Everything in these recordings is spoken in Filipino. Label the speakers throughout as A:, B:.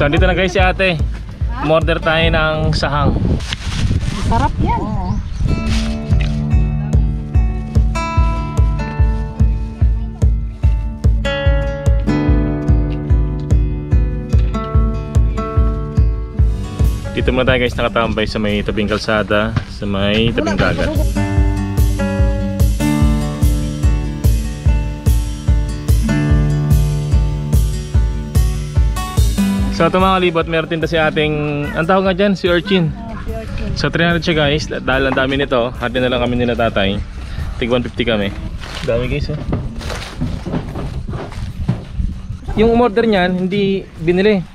A: So dito na guys si ate. Umorder tayo ng sahang.
B: Sarap yan.
A: Dito muna tayo guys nakatambay sa may tabing kalsada, sa may tabing dagat. So ito mga kalibot, meron tinda si ating, ang tawag nga dyan, si Urchin. So 300 siya guys, dahil ang dami nito, hati na lang kami nila tatay. Tig 150 kami. Dami guys oh. Yung umorder niyan, hindi binili.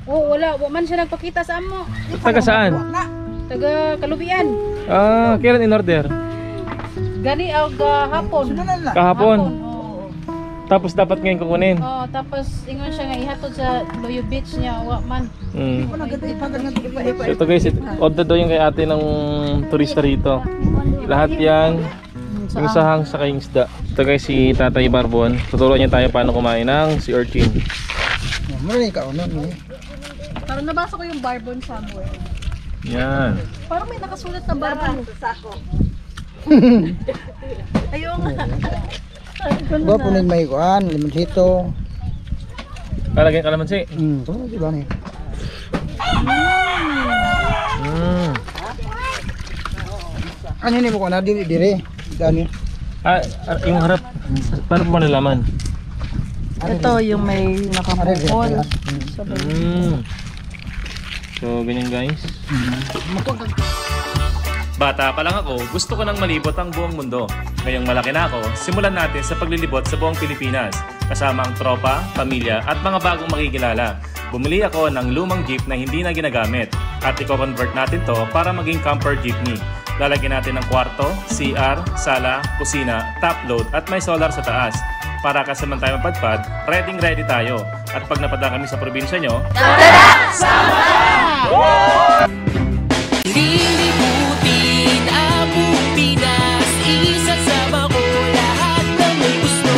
B: Oh, wala man siya nagpakita sa amo.
A: Taga saan?
B: Taga Kalubian.
A: Ah, kailan in order?
B: Gani hapon.
A: Kahapon. Tapos dapat ngayon kukunin.
B: Oh, tapos ingon siya nga ihatod sa Loyo Beach niya, wa man.
A: So ito guys, order daw yung kay ate ng turista rito. Lahat yan, yung sahang sa kayong isda. Ito guys si Tatay Barbon. Tuturuan niya tayo paano kumain ng si Urchin.
B: Parang nabasa ko yung Barbon somewhere.
A: Yan.
B: Parang may nakasulat na Barbon sa sako. Ayun nga.
C: Gua punin may kuan, limonsito.
A: Kalagay kalamansi.
C: Ito di ba ni? Ano ni mo ko na dire? Dani.
A: Yung harap. Paano mo nalaman?
B: Ito yung may nakapukol.
A: So ganyan guys. Bata pa lang ako, gusto ko nang malibot ang buong mundo. Ngayong malaki na ako, simulan natin sa paglilibot sa buong Pilipinas. Kasama ang tropa, pamilya at mga bagong makikilala. Bumili ako ng lumang jeep na hindi na ginagamit at i-convert natin to para maging camper jeepney. Lalagyan natin ng kwarto, CR, sala, kusina, top load at may solar sa taas. Para kasaman tayo mapadpad, ready tayo. At pag napadaan kami sa probinsya nyo, tara! Sama!
D: Lilibutin ang buong Pinas, isasama ko lahat ng may gusto.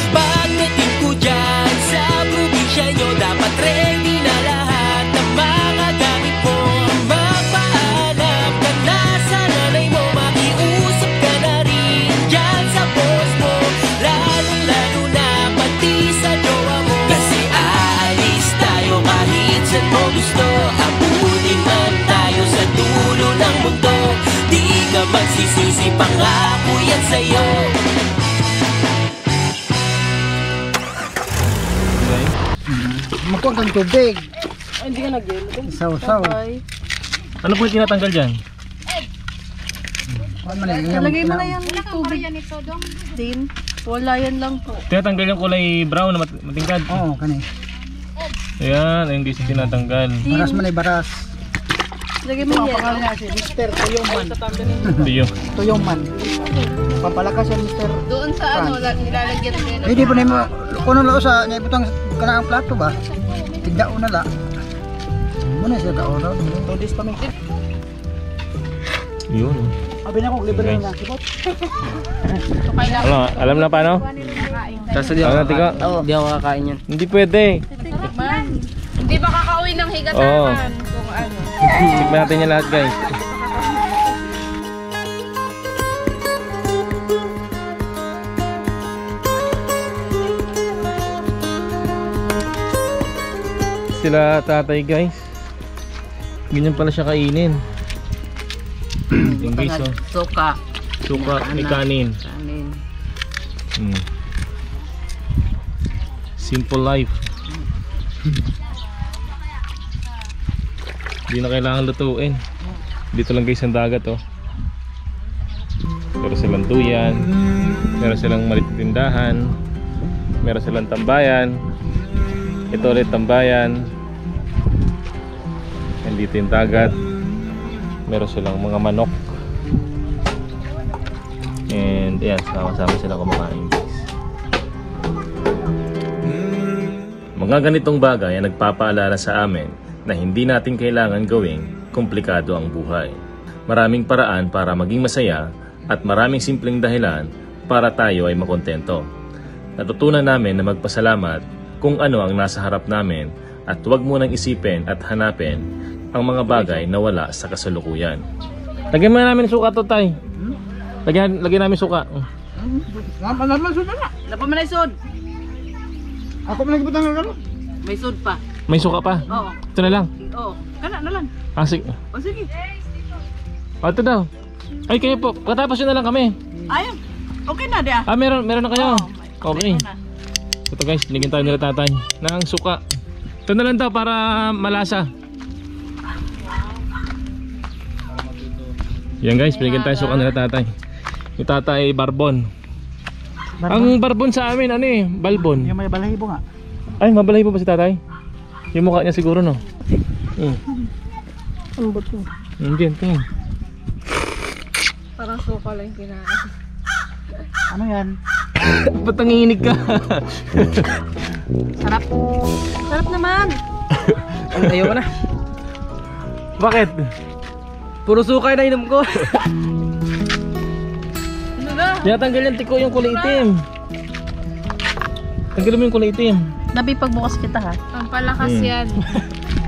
D: Pagdating ko dyan sa probinsya nyo, dapat ready na lahat ng mga gamit mo. Magpaalam ka na sa nanay mo, makiusap ka na rin dyan sa boss mo. Lalo na pati sa jowa mo, kasi aalis tayo kahit saan mo gusto. Abutin man tayo sa dulo ng mundo, di ka magsisisi, pangako yan sa'yo.
C: Makuha kang tubig.
B: Ay, hindi ka nag-gel.
C: Saw-saw.
A: ano po yung tinatanggal dyan?
B: Lagay mo na yung tubig. Din. Wala yan lang po.
A: Tinatanggal yung kulay brown na matingkad.
C: Oo, kani.
A: Ayan, ayun guys yung tinatanggal.
C: Baras man ay baras.
B: Lagay mo yan.
C: Pangalan niya si Mr. Tuyongman.
A: Ito yung
C: Tuyongman. Papalakas yan Mr.
B: Doon sa ano, nilalagyan nila.
C: Hindi po na mo, kuno lao sa, niya butang ka ang plato ba? Tigdao na la. Muna siya kao na. Todis pa may.
A: yun.
C: Abi na ko, libre na sibot.
A: Alam na paano?
C: Sasadya
A: Ano natin ka?
C: Hindi ako kakain yan.
A: Hindi pwede.
B: Hindi ba kakauwi ng higataman kung ano.
A: Tignan natin yung lahat guys. Sila tatay guys. Ganyan pala siya kainin. Yung guys oh.
C: Suka.
A: Suka, may kanin. Simple life. Hindi na kailangan lutuin. Dito lang guys ang dagat oh. Meron silang duyan, meron silang maliit na tindahan, meron silang tambayan. Ito ulit tambayan. Dito yung dagat. Meron silang mga manok. And ayan, sama-sama sila kumakain guys. Mga ganitong bagay ang nagpapaalala sa amin na hindi natin kailangan gawing komplikado ang buhay. Maraming paraan para maging masaya at maraming simpleng dahilan para tayo ay makontento. Natutunan namin na magpasalamat kung ano ang nasa harap namin at huwag munang isipin at hanapin ang mga bagay na wala sa kasalukuyan. Lagyan mo namin suka to, tay. Lagyan namin suka.
C: Naman sud na.
B: Lapa man ay sud.
C: Ako man nagibutang ng ano?
B: May sud pa.
A: May suka pa?
B: Oo.
A: Ito na lang.
B: Oo. Kana na lang.
A: Sige.
B: O sige.
A: Ito daw. Ay, kayo po. Katapos yun na lang kami.
B: Ayun. Okay na dia.
A: Meron na kayo.
B: Oo,
A: Okay.
B: meron na.
A: Ito guys, binigyan tayo nila tatay ng suka. Ito na lang daw para malasa. Yan guys, binigyan tayo suka nila tatay. Yung tatay barbon. Ang barbon sa amin, ano eh, balbon.
C: Yung may balahibo nga.
A: Ay, mabalahibo ba si tatay? Yung mukha niya siguro, no?
B: Ang buto.
A: Hindi, tingin.
B: Parang suka lang kinain.
C: Ano yan?
A: Ba't nanginginig ka?
B: Sarap. Sarap naman.
E: Ayoko na.
A: Bakit?
E: Puro suka na inom ko.
B: Ano na?
A: Tinatanggal yung tiko yung kulay itim. Tanggalin mo yung kulay itim.
B: Nabi pagbukas kita ha.
F: Pampalakas yan.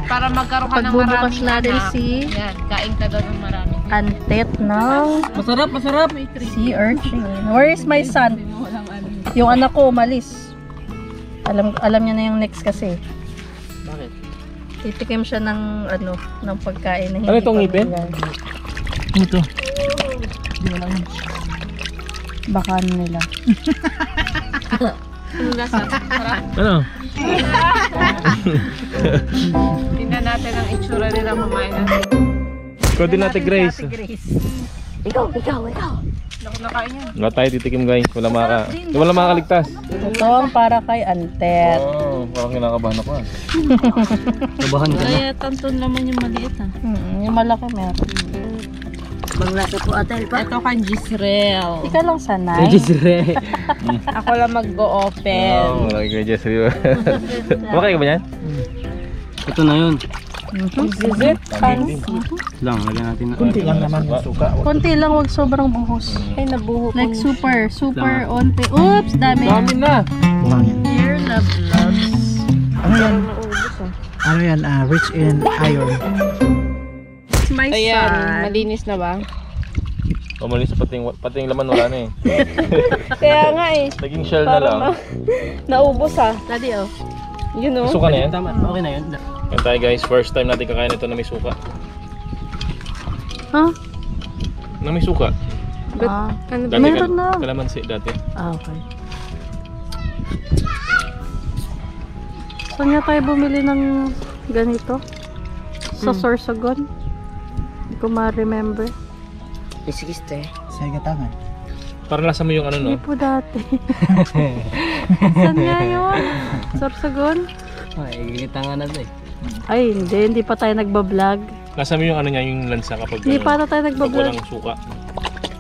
F: Para magkaroon ka ng
B: Pagbubukas
F: maraming
B: natin
F: anak.
B: si
F: Yan, kain ka daw ng maraming.
B: Antet ng
E: Masarap, masarap.
B: sea urchin. Where is my son? Yung anak ko umalis. Alam niya na yung next kasi.
E: Bakit?
B: Titikim siya ng ng pagkain na hindi
A: Ano itong ngipin?
B: familiar.
A: Ito.
B: Baka ano nila.
F: Ang lasa. Sarap.
A: Ano?
F: Tingnan natin ang itsura nila kumain natin.
A: Coordinate Grace.
B: Ikaw.
F: Ako nakain yan.
A: Wala tayo titikim guys. Wala makakaligtas.
B: Ito ang para kay Antet.
A: Parang kinakabahan ako.
E: Nabahan ka na.
F: Kaya tanton naman yung maliit ha.
B: Yung malaki meron.
F: Ito kay Gisrel.
B: Ikaw lang sanay.
E: Jezre.
F: Ako lang mag-go-open.
A: Malaki ka Jesse. Okay ka ba yan?
E: Ito na yun.
B: Fancy.
E: Lang, lagyan natin na.
C: Kunti lang naman yung suka.
B: Konti lang, wag sobrang buhos.
F: Ay, nabuho ko.
B: Like super onti. Oops, dami.
A: Dami na.
C: Buhangin.
B: Dear love loves.
C: Ano yan? Ano yan? Rich in iron.
B: It's my
F: Ayan,
B: son.
F: malinis na ba?
A: Umalis sa pating laman wala na eh.
F: Kaya nga eh.
A: Naging shell na lang.
F: Naubos ah.
B: Daddy, oh.
F: Yun oh.
A: Suka na yan?
E: Tama, okay na yun.
A: Yan tayo guys, first time natin kakain ito na may suka.
B: Huh?
A: Na may suka.
F: Ano ba?
A: Dati
B: Meron na.
A: kalamansi dati.
B: Okay. Saan nga tayo bumili ng ganito? Sa Sorsogon? Hindi ko ma-remember.
E: Isigiste.
C: Sa gatangan.
A: Parang lasa mo yung ano no?
B: Hindi po dati. Saan nga yun? Sorsogon?
E: Ay, gitangan na ito eh.
B: Ay, hindi pa tayo nagbablog.
A: Lasa mo yung ano niya, yung lansa kapag
B: Hindi pa tayo
A: pag
B: nagbablog.
A: walang suka.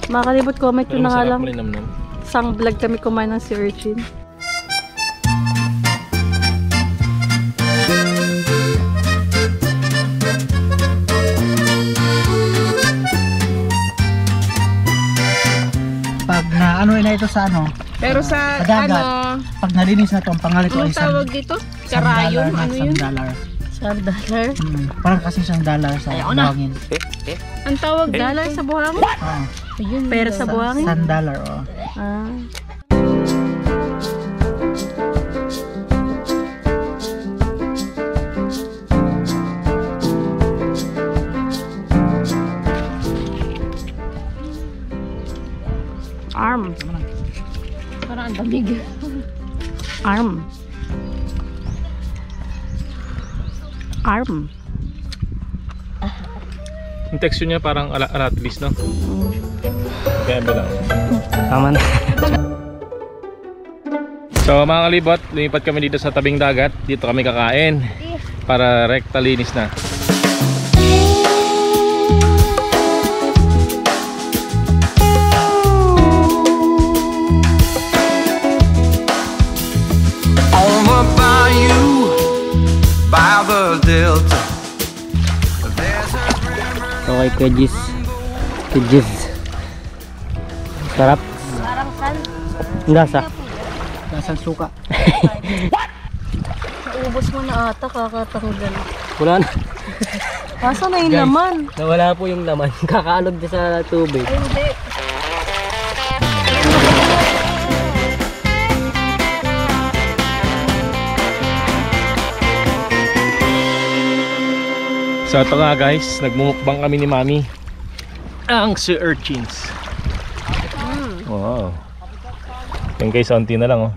B: Makalibot comment ko
A: Pero
B: na nga
A: masarap
B: lang.
A: malinamnam.
B: Isang vlog kami kumain ng sea urchin.
C: Pag na ano na ito sa ano,
F: Pero sa
C: Sa dagat.
F: ano,
C: pag nalinis na to, ang pangalan ko ay
F: anong tawag dito? Karayom? Ano yun?
C: $1.
B: $1.
C: Parang kasi $1 sa buhangin.
F: Ang tawag
B: Dollar sa buhangin?
C: Oo.
B: Pera sa buhangin?
C: $1, oh.
B: Ah. Arm.
F: Parang ang damig.
B: Arm. Arm.
A: Yung texture niya parang aratilis no? Kaya ba lang?
E: Tama na.
A: So mga kalibot, lumipat kami dito sa tabing dagat. Dito kami kakain para rekta linis na.
G: On the bayou by the delta.
E: Okay, kajis. Kajis. Sarap.
B: Parang san?
E: Ang lasa.
C: Lasang suka.
B: Naubos mo na ata, kakatanggal.
E: Wala na.
B: Asa na yung
E: Guys,
B: laman?
E: Nawala po yung laman. Kakaalog na sa tubig.
B: Ay, hindi.
A: So ito nga guys, nagmumukbang kami ni Mami. Ang sea urchins. Wow. Yung guys, onti na lang oh.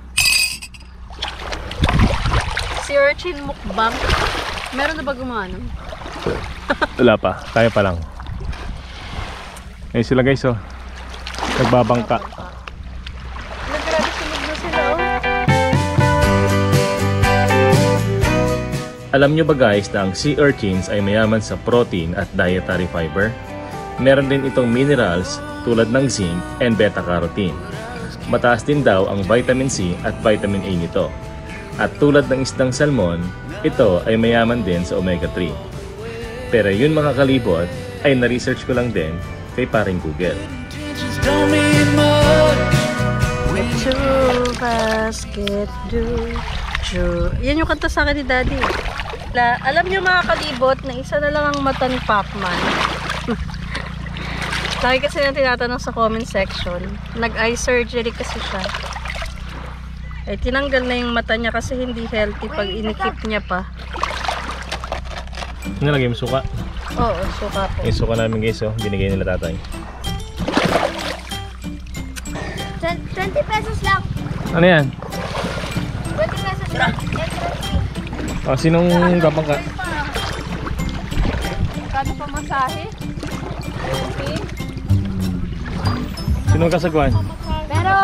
B: Si urchin mukbang. Meron na ba gumano?
A: Wala pa, tayo pa lang. Ayun sila guys oh. Nagbabangka.
B: Naggrabe sunog na sila oh.
A: Alam nyo ba guys na ang sea urchins ay mayaman sa protein at dietary fiber? Meron din itong minerals tulad ng zinc and beta-carotene. Mataas din daw ang vitamin C at vitamin A nito. At tulad ng isdang salmon, ito ay mayaman din sa omega-3. Pero yun mga kalibot ay na-research ko lang din kay paring Google.
B: True basket do. True. Yan yung kanta sa akin ni Daddy. Alam niyo mga kalibot na isa na lang ang mata ni Pacman. Lagi kasi nang tinatanong sa comment section. Nag-eye surgery kasi siya. Eh, tinanggal na yung mata niya kasi hindi healthy pag inikip niya pa.
A: Nalagay mo suka.
B: Oo, suka po.
A: Yung suka namin guys oh, binigay nila tatay.
H: 20 pesos lang.
A: Ano yan?
H: 20 pesos lang.
A: Oh, sinong gabangka?
F: Kano pa masahe?
A: Sinong kasagwan?
H: Pero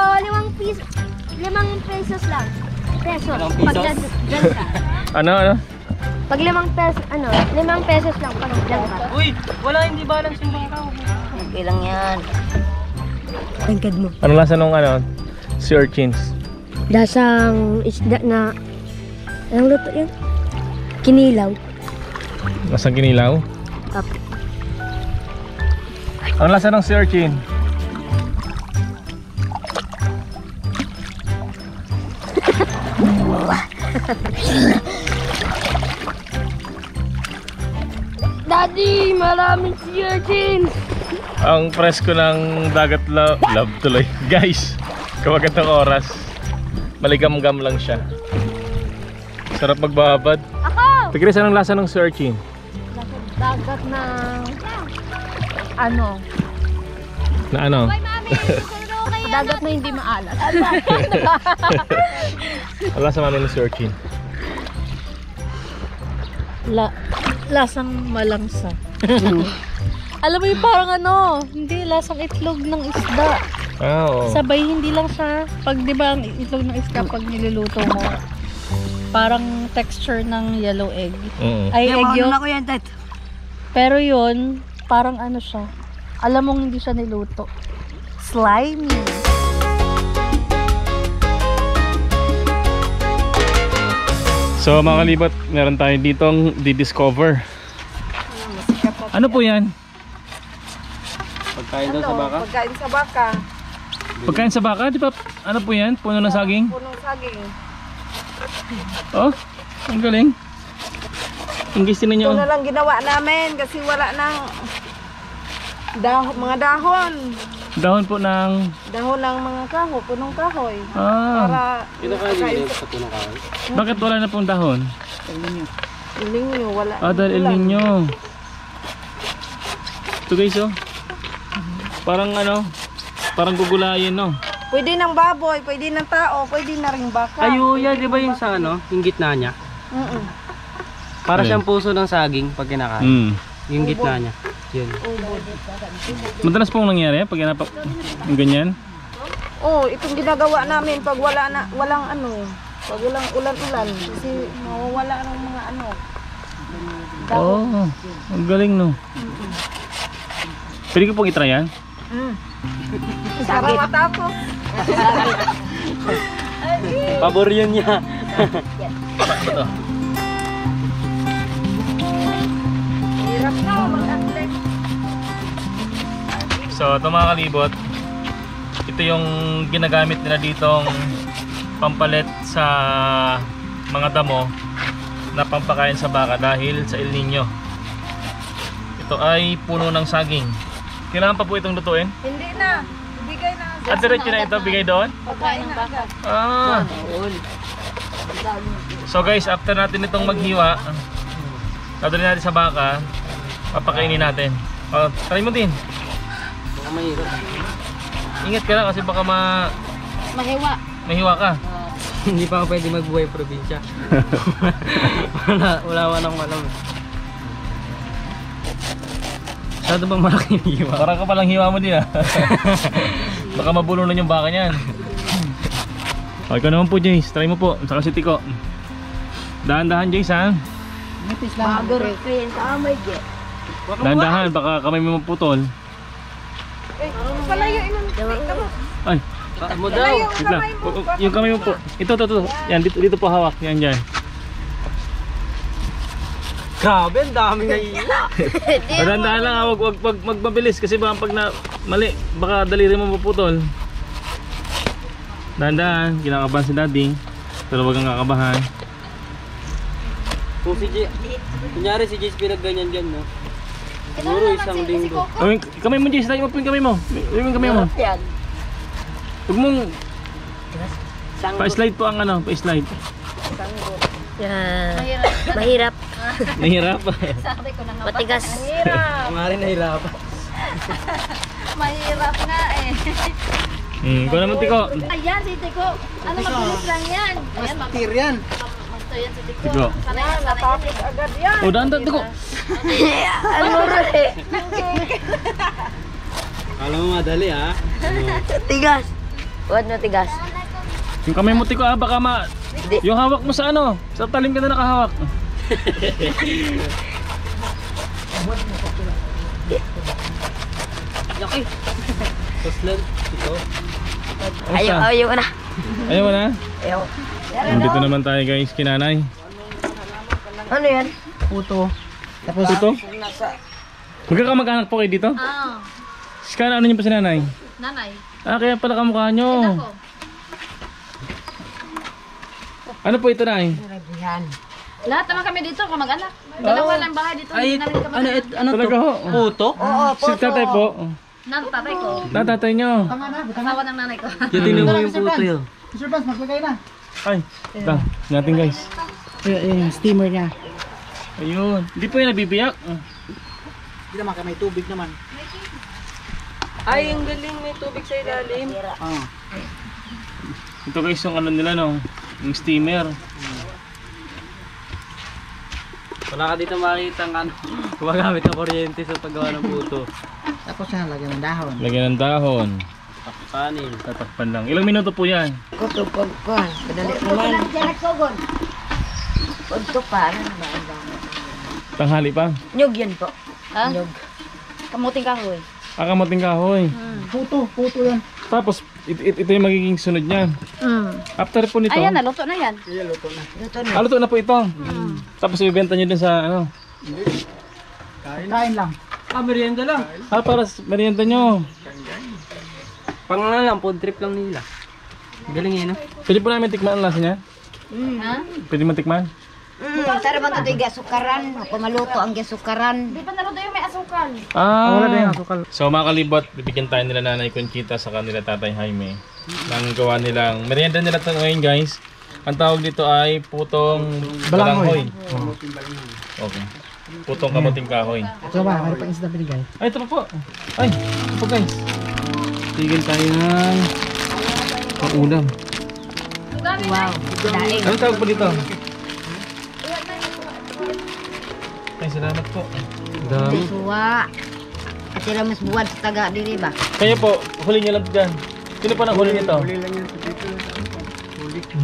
H: 5 pesos lang. Pesos. Pag dyan ka.
A: Ano?
H: Pag 5 pesos, 5 pesos lang pag dyan ka.
E: Uy! Wala, hindi balance yung bangka.
B: Okay lang yan.
H: Tangkad mo.
A: Ano lasa nung sea urchins?
H: Dasang isda na, anong luto yun? Kinilaw.
A: Lasang kinilaw?
H: Apo.
A: Ano lasa ng sea urchin?
H: Daddy, maraming sea urchins.
A: Ang presko ng dagat love tuloy. Guys, kawagandang oras. Maligam-gam lang siya. Sarap magbabad.
H: Ako!
A: Tigres, anong lasa ng sea urchin?
F: Dagat na... Ano?
A: Na ano?
F: Dagat na hindi maalat.
A: Ang lasa namin ng sea urchin?
B: Lasang malangsa. Alam mo yung parang hindi lasang itlog ng isda.
A: Ah, oo.
B: Sabay hindi lang siya. Pag di ba ang itlog ng isda pag niluluto mo, parang texture ng yellow egg. Ay, egg yolk.
H: Ako yan, Tet.
B: Pero yun, parang siya. Alam mong hindi siya niluto. Slimy.
A: So mga kalibot, meron tayo ditong di-discover. Ano po yan?
E: Pagkain daw sa baka.
F: Pagkain sa baka.
A: Pagkain sa baka, di ba? Ano po yan? Puno ng saging?
F: Punong saging.
A: Oh, ang galing. Inggisin ninyo.
F: Ito na lang ginawa namin kasi wala nang mga dahon.
A: Dahon po ng...
F: Dahon ng mga kahoy, punong kahoy.
A: Ah,
F: Para
E: Kinakain din sa punong kahoy.
A: bakit wala na pong dahon?
F: El Niño, wala.
A: Ah, dahil El Niño. Ito guys oh. Parang parang gugulayin no.
F: Pwede ng baboy, pwede ng tao, pwede na rin baka.
E: Ayuya, di ba yung sa yung gitna niya? Para
A: Alin?
E: siyang puso ng saging pag kinakain. Yung gitna niya. Yun.
A: Madalas pong nangyari pag yung ganyan.
F: Oh, itong ginagawa namin pag walang pag walang ulan-ulan kasi mawawala ng mga
A: Oh, ang galing no. Pwede ko pong itry yan?
F: Sarap matapos.
E: Pabor yun niya.
F: Hirap na mag-atlet.
A: So ito mga kalibot, ito yung ginagamit nila ditong pampalit sa mga damo na pampakain sa baka dahil sa El Nino. Ito ay puno ng saging. Kailangan pa po itong lutuin?
F: Hindi na. Bigay na.
A: At diretso na ito, bigay doon?
F: Pagkain na agad.
A: Ah. So guys, after natin itong maghiwa, dadalhin natin sa baka, papakainin natin. Try mo din.
E: Baka mahirap.
A: Ingat ka lang kasi baka mahiwa ka.
E: Hindi pa ako pwede magbuhay probinsya. wala nang alam. Masyado bang malaki yung hiwa?
A: Parang ka palang hiwa mo din ah. Baka mabulunan yung baka niyan. Okay ka naman po Jace, try mo po. Saka si Tiko. Dahan-dahan Jace ha.
C: Nipis lang.
A: Dahan-dahan, baka kamay mo maputol.
F: Palayo inang.
A: Ay,
E: Mo daw.
A: wait lang. Yung kamay mo po. Ito. Yan, dito po hawak. Yan dyan.
E: Grabe, ang daming nahiwa.
A: Dahan-dahan lang ha, wag magmabilis kasi baka pag na mali, baka daliri mo maputol. Dahan-dahan, kinakabahan si Daddy. Pero wag kang kakabahan.
E: Kung si J, kunyari si J pinagganyan dyan, no? Siguro isang linggo.
A: Ay, kamay mo Jace, tayo mo po yung kamay mo. Yung kamay mo. Huwag mong pa-slide po ang ano, pa-slide.
H: Yan. Mahirap.
A: Nahirap.
H: Matigas.
E: Nga rin nahirapan.
F: Mahirap nga eh.
A: Ikaw naman Tiko.
H: Ayan, si Tiko. Ano, mabilis lang yan. Ayan,
C: Tir yan.
H: magto yan si Tiko.
A: Tiko.
F: Yan, natapos agad yan.
A: O, dahan Tiko.
H: Ano rin?
E: Alam mo madali ha?
H: Tigas. Huwag na tigas.
A: Yung kamay mo Tiko baka yung hawak mo sa ano, sa talim ka na nakahawak.
E: Laki. Toslan. Ito.
H: Ayaw na.
A: Ayaw mo na?
H: Ayaw.
A: Nandito naman tayo guys, kinanay.
H: Ano yan?
C: Puto. Tapos
A: Ito? Magkakamag-anak po kayo dito?
B: Ah,
A: Ano niyo pa si nanay?
B: nanay.
A: Kaya pala kamukha nyo. Ano po ito nay?
B: Lahat naman kami dito, kamag-anak. Dalawa lang bahay dito.
E: Ay,
B: Hindi namin kamag-anak.
E: ano to?
A: Talaga ho?
E: Puto?
A: Si tatay po.
B: Tatay ko.
A: Tatay nyo.
B: Asawa ng nanay ko.
E: Titingnan mo yung puto yun.
C: Mr. Vance, maglagay na.
A: Ay, ito. Natin guys.
C: Yung steamer niya.
A: Ayun. Hindi po yung nabibiyak.
C: Hindi naman, may tubig naman.
F: Ay, ang galing. May tubig sa ilalim.
A: Ito guys yung ano nila no. Yung steamer.
E: Wala ka dito makita ng ano. Gumagamit ng kuryente sa paggawa ng puto.
C: Tapos yan, lagyan ng dahon.
A: Lagyan ng dahon.
E: Kanin.
A: Tatakpan lang. Ilang minuto po yan?
H: Kuto pagkuhan. Madali naman. Kuto pa.
A: Tanghali pa?
H: Nyog yan po.
B: Ha? Kamuting kahoy.
A: Kamating kahoy.
C: Puto yan.
A: Tapos ito yung magiging sunod niyan. After po nito.
B: Ayan, naluto na yan.
A: Luto na po ito. Tapos ibebenta niyo dun sa ano.
C: Kain lang.
E: Merienda lang.
A: Para sa merienda nyo.
E: Pang ano lang, food trip lang nila. Galing yun, no?
A: Pwede po namin tikman ang lasa niya?
B: Ha?
A: Pwede mo tikman?
H: Tara man ito yung gasukaran. Ako maluto ang gasukaran.
B: Di pa naluto yung may asukal.
A: Wala din asukal. So mga kalibot, bibigyan tayo nila Nanay Conchita sa kanila Tatay Jaime. Nang gawa nilang, merienda nila ito ngayon guys. Ang tawag dito ay putong balanghoy. Okay. Putong kamuting kahoy.
C: So ba, may pang isda binigay.
A: Ay, ito pa po. Ay, ito po guys. Tigil tayo ng ulam.
H: Wow. Daing.
A: Ano tawag po dito? Ay, salamat po. Dami.
H: Suwa. Kasi lang mas buwan sa taga diri ba?
A: Kaya po, huli niyo lang dyan. Sino pa nang huli nito?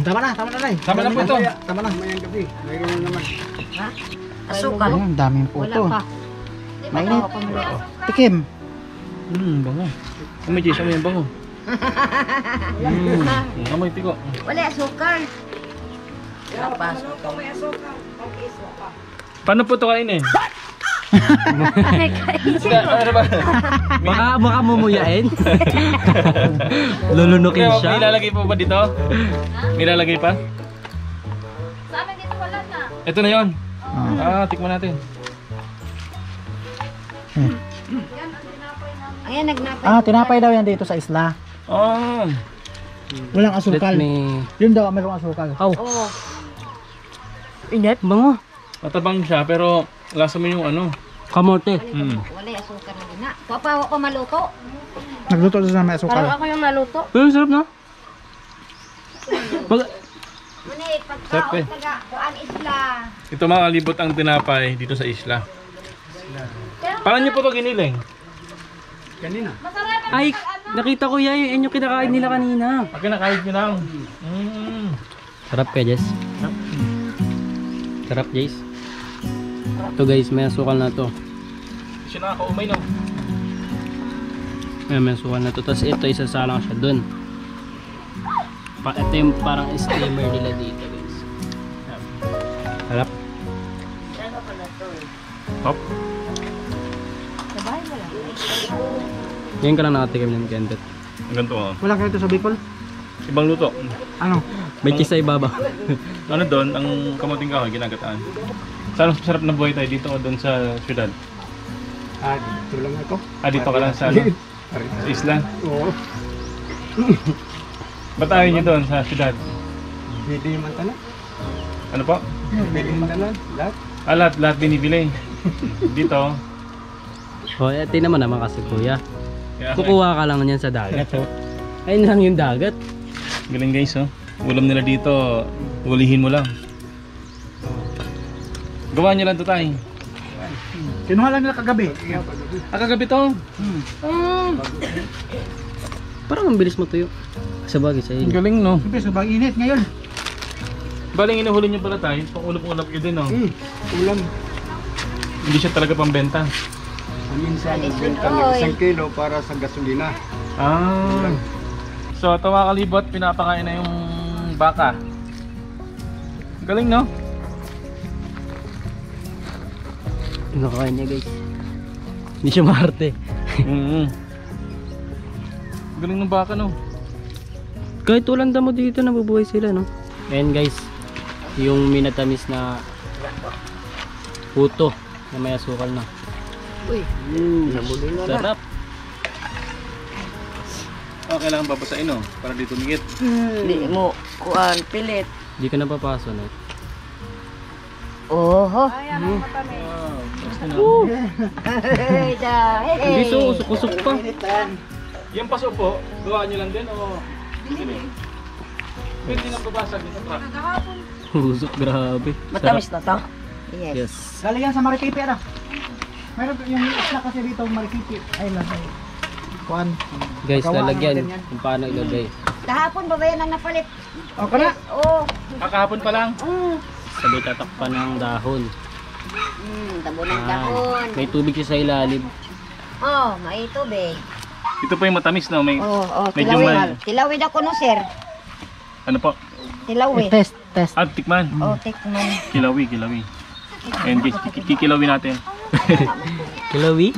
C: Tama na Nay.
A: Tama na po ito.
C: Tama na. Mamayang gabi. Mayroon na naman.
H: Asukal.
C: Ang daming
H: Wala
C: puto.
H: pa.
C: Mainit. Tikim.
A: Bango. Amoy, Jess, amoy ang bango. Amoy, tiko.
H: Wala asukal. Lapas.
A: Paano po ito kainin? Ano ba?
E: Baka mumuyain. Lulunukin
A: May
E: siya.
A: lalagay po ba dito? May lalagay pa?
B: Sa amin dito wala na.
A: Ito na yon. Tikman natin.
F: Ayan, nagnapay.
C: Tinapay daw yan dito sa isla. Walang asukal. Yun daw, mayroong asukal.
F: Oo.
E: Init, bango.
A: Matabang siya pero lasa mo yung ano.
E: Kamote.
F: Wala yung asukar na gina. Papawa ko maluto.
C: Nagluto doon na may asukal.
F: Parang ako yung naluto.
E: Pero sarap na.
F: Ngunit,
A: Sarap eh.
F: pagkaon taga, kuan isla.
A: Ito mga kalibot ang tinapay dito sa isla. Paano niyo po ito giniling?
E: Ay, nakita ko yan yung kinakain nila kanina.
A: Pag kinakain nyo lang.
E: Sarap kaya, Jess. Sarap, Jess. Ito guys, may asukal na to.
A: Siya nakakaumay no?
E: May asukal na to. Tapos ito, isasalang siya dun. Ito yung parang steamer nila dito guys. Sarap.
A: Hop.
E: Ngayon ka lang nakatikim ng kendet.
A: Ang ganito ah.
C: Walang ganito sa Bicol?
A: Ibang luto.
C: Ano?
E: May cheese sa ibaba.
A: Ano doon, ang kamuting kahoy, ginagataan. Saan mas masarap na buhay tayo dito o doon sa syudad?
C: Dito lang ako.
A: Dito ka lang sa, sa isla?
C: Oo.
A: Ba't ayaw nyo doon sa syudad?
C: Pwede naman tanong.
A: Ano po?
C: Pwede naman tanong. Lahat.
A: Lahat binibili. Dito.
E: Tingnan mo naman kasi kuya.
A: Kaya,
E: Kukuha ka lang yan sa dagat. Ayun lang yung dagat.
A: galing guys oh. Ulam nila dito, ulihin mo lang. Gawa nyo lang ito tayo.
C: Kinuha lang nila kagabi.
A: Kagabi to.
E: Parang ang bilis mo tuyo. Sa bagay sa iyo.
A: Galing no.
C: Siyempre, sobrang init ngayon.
A: Baling inuhuli nyo pala tayo. Pang ulap-ulap yun din oh.
C: Ulam.
A: Hindi siya talaga pambenta.
C: Minsan, benta ng 1 kilo para sa gasolina.
A: So ito mga kalibot, pinapakain na yung baka. Galing no?
E: Nakakain niya guys. Hindi siya maarte.
A: Galing ng baka no?
E: Kahit walang damo dito nabubuhay sila no. Ayan guys, yung minatamis na puto na may asukal na.
F: Uy,
E: Sarap.
A: Kailangan babasain no? Para dito tumigit.
F: Hindi mo, kuan, pilit.
E: Hindi ka napapaso na.
F: Oho.
E: Hindi so, usok-usok pa.
A: Yung paso po, gawa nyo lang din o? Pwede nang babasag yung truck.
E: Usok, grabe.
F: Matamis na to?
E: Yes.
C: Galing yan sa Marikipi, ano? Mayroon yung isla kasi dito, Marikipi. Ay, lasay. Kuan.
E: Guys, lalagyan kung paano ilagay.
F: Kahapon ba yan ang napalit?
C: O, kana?
F: Oo.
A: Kakahapon pa lang.
E: Sabay tatakpan ng dahon.
F: Tabo ng dahon.
E: May tubig siya sa ilalim.
F: Oh, may tubig.
A: Ito po yung matamis no? May, medyo
F: tilawin. Tilawin ako no, sir.
A: ano po?
F: Tilawin.
C: Test.
A: Tikman.
F: Oh, tikman.
A: Kilawi. Ayan guys, kikilawin natin.
E: Kilawi?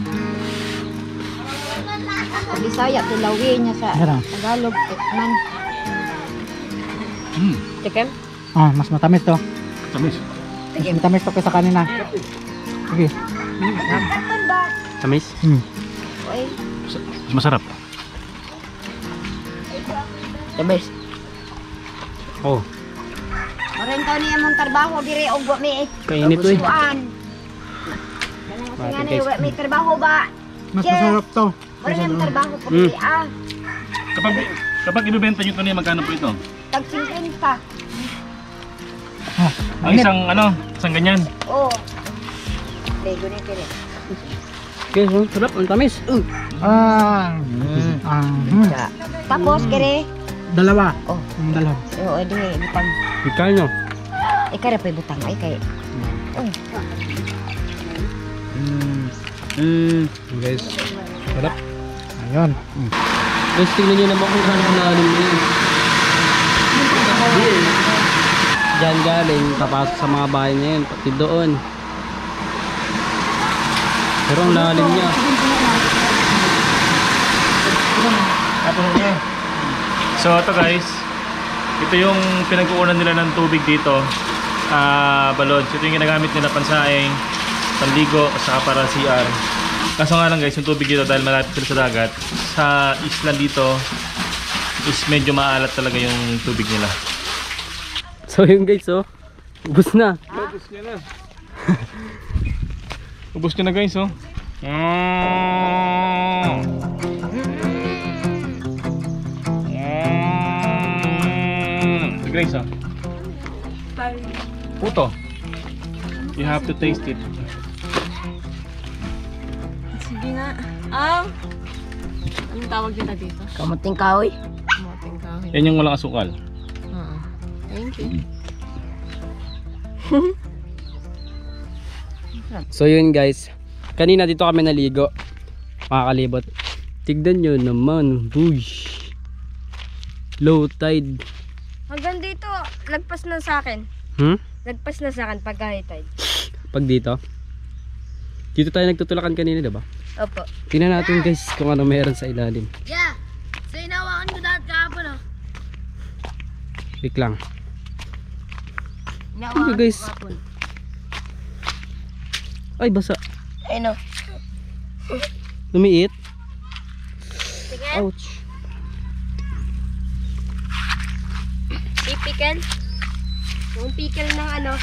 F: Sa Bisaya, tilawin niya sa
C: Ano?
F: Tagalog, tikman.
E: Chicken?
C: Mas matamis to.
A: Matamis.
C: Mas matamis to kaysa kanina. Sige.
F: Takpan ba?
E: Tamis?
F: Uy,
A: Masarap.
F: tamis.
E: Oh,
F: Maraming taon niya mong trabaho, dire og wa mi.
E: kainit to eh.
F: Kuan.
E: Bakit,
F: Nga
E: guys?
F: wa mi trabaho ba?
C: Mas
F: Yes.
C: masarap to.
F: Maraming mong trabaho ko di
A: Kapag ibebenta nyo ito niya, magkano po ito?
F: Tag 50.
A: Ang isang ganyan.
F: Oh. Lego ni kire.
E: Guys, oh, sarap. Ang tamis.
F: Tapos kire.
C: Dalawa.
F: Oh.
C: Dalawa.
F: Oh, edi butang.
E: Ikaw nyo.
F: Ikare pa butang ay kay.
E: Guys, sarap.
C: Ayun.
E: Guys, tingnan nyo naman kung saan ang lalim nyo yun. Diyan galing, papasok sa mga bahay niya yun, pati doon. Pero ang lalim niya.
A: So ito guys, ito yung pinag-uunan nila ng tubig dito balod. Ito yung ginagamit nila pansaing, panligo, at saka para CR. Kaso nga lang guys, yung tubig dito dahil malapit sila sa dagat, sa isla dito is medyo maalat talaga yung tubig nila.
E: So yun guys, oh. Ubus na.
A: Ubus ka na. Ubus ka na guys, oh. The Grace, oh. Puto. You have to taste it.
B: Sige na. Anong tawag nila dito?
F: Kamuting kahoy.
B: Kamuting kahoy.
A: Yan yung walang asukal.
B: Thank you.
E: So yun guys, kanina dito kami naligo, makakalibot. Tignan nyo naman, bush, low tide.
H: Hanggang dito, lagpas na sa akin. Lagpas na sa akin pag high tide.
E: Pag dito tayo nagtutulakan kanina, diba?
H: Opo.
E: Tingnan natin guys kung ano meron sa ilalim.
H: Yeah! So inawakan ko dahil kahapon, oh.
E: Wait lang. Ito guys. Ay, basa.
H: Ayun, oh.
E: Lumiit.
H: Sige.
E: Ouch.
H: Pickle. Yung pickle ng ano,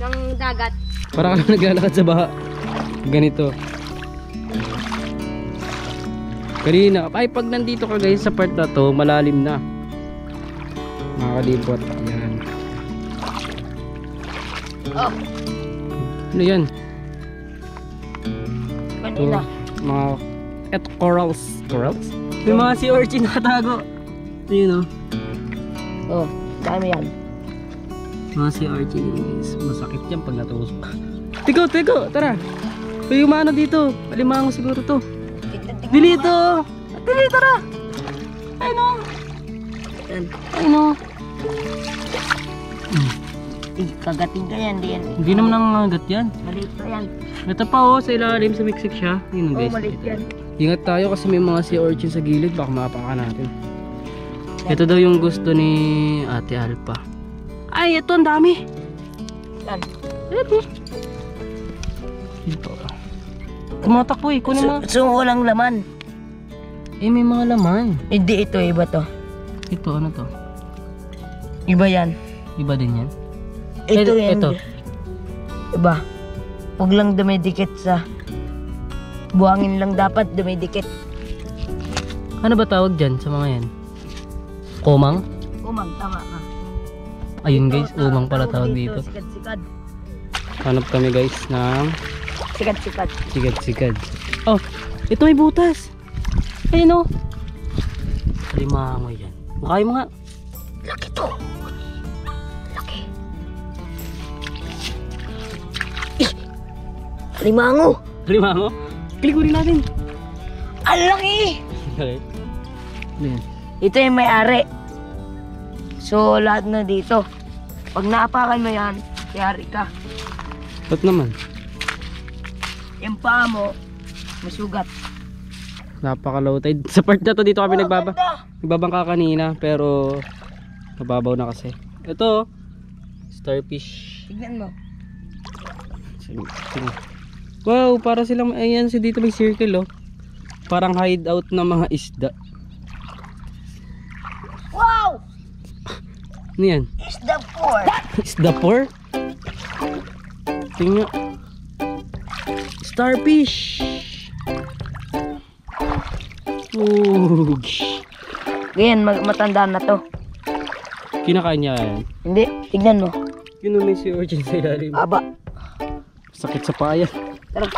H: ng dagat.
E: Para ka lang naglalakad sa baha. Ganito. Kanina, ay pag nandito ka guys sa part na to, malalim na. Makakalibot. Yan.
H: Oh.
E: Ano yan?
H: Kanina.
E: Mga corals. Corals? May mga sea urchin nakatago. Ayun, oh.
F: Oh, dami yan.
E: Mga sea urchin guys. Masakit yan pag natusok. Tigo, tara. May umano dito. Alimango siguro to. Dilito. Dilito na. Ayun, oh. Ayun, oh.
F: Kagating ka yan, di yan.
E: Hindi naman nangangagat yan.
F: Maliit pa yan.
E: Ito pa, oh, sa ilalim, sumiksik siya. Yun, guys.
F: Maliit yan.
E: Ingat tayo kasi may mga sea urchin sa gilid. Baka mapaka natin. Ito daw yung gusto ni Ate Alpa. Ay, ito, ang dami.
F: Yan.
E: Ito. Ito. Tumatakbo eh. Kunin mo.
F: So, walang laman.
E: Eh, may mga laman.
F: Hindi ito, iba to.
E: Ito, ano to?
F: Iba yan.
E: Iba din yan?
F: Ito yan.
E: Ito.
F: Iba. Huwag lang dumidikit sa... Buhangin lang dapat dumidikit.
E: Ano ba tawag dyan sa mga yan? Umang?
F: Umang, tama ka.
E: Ayun guys, umang pala tawag dito.
F: Sikad-sikad.
E: Hanap kami guys ng
F: Sikad-sikad.
E: sigad-sigad. Oh, ito may butas. Ayun, oh. Alimango yan. Mukha mo nga.
F: Laki to. Laki. Alimango.
E: Alimango? Kilikurin natin.
F: Ang laki.
E: Okay. Ano yan?
F: Ito yung may-ari. So, lahat na dito. Pag naapakan mo yan, may-ari ka.
E: Ba't naman?
F: Yung paa mo, masugat.
E: Napaka low tide. Sa part na to dito kami nagbabangka kanina pero mababaw na kasi. Ito, starfish.
F: Tignan mo.
E: Sige. Wow, para silang ayan si dito may circle, oh. Parang hideout ng mga isda.
F: Wow!
E: Ano yan?
F: Is the four.
E: Isda por? Tingnan. Starfish. Ooh.
F: Ganyan, matanda na to.
E: Kinakain niya yan.
F: Hindi, tignan mo.
E: Yun may sea urchin sa ilalim.
F: Aba.
E: Sakit sa paa.
F: Tara.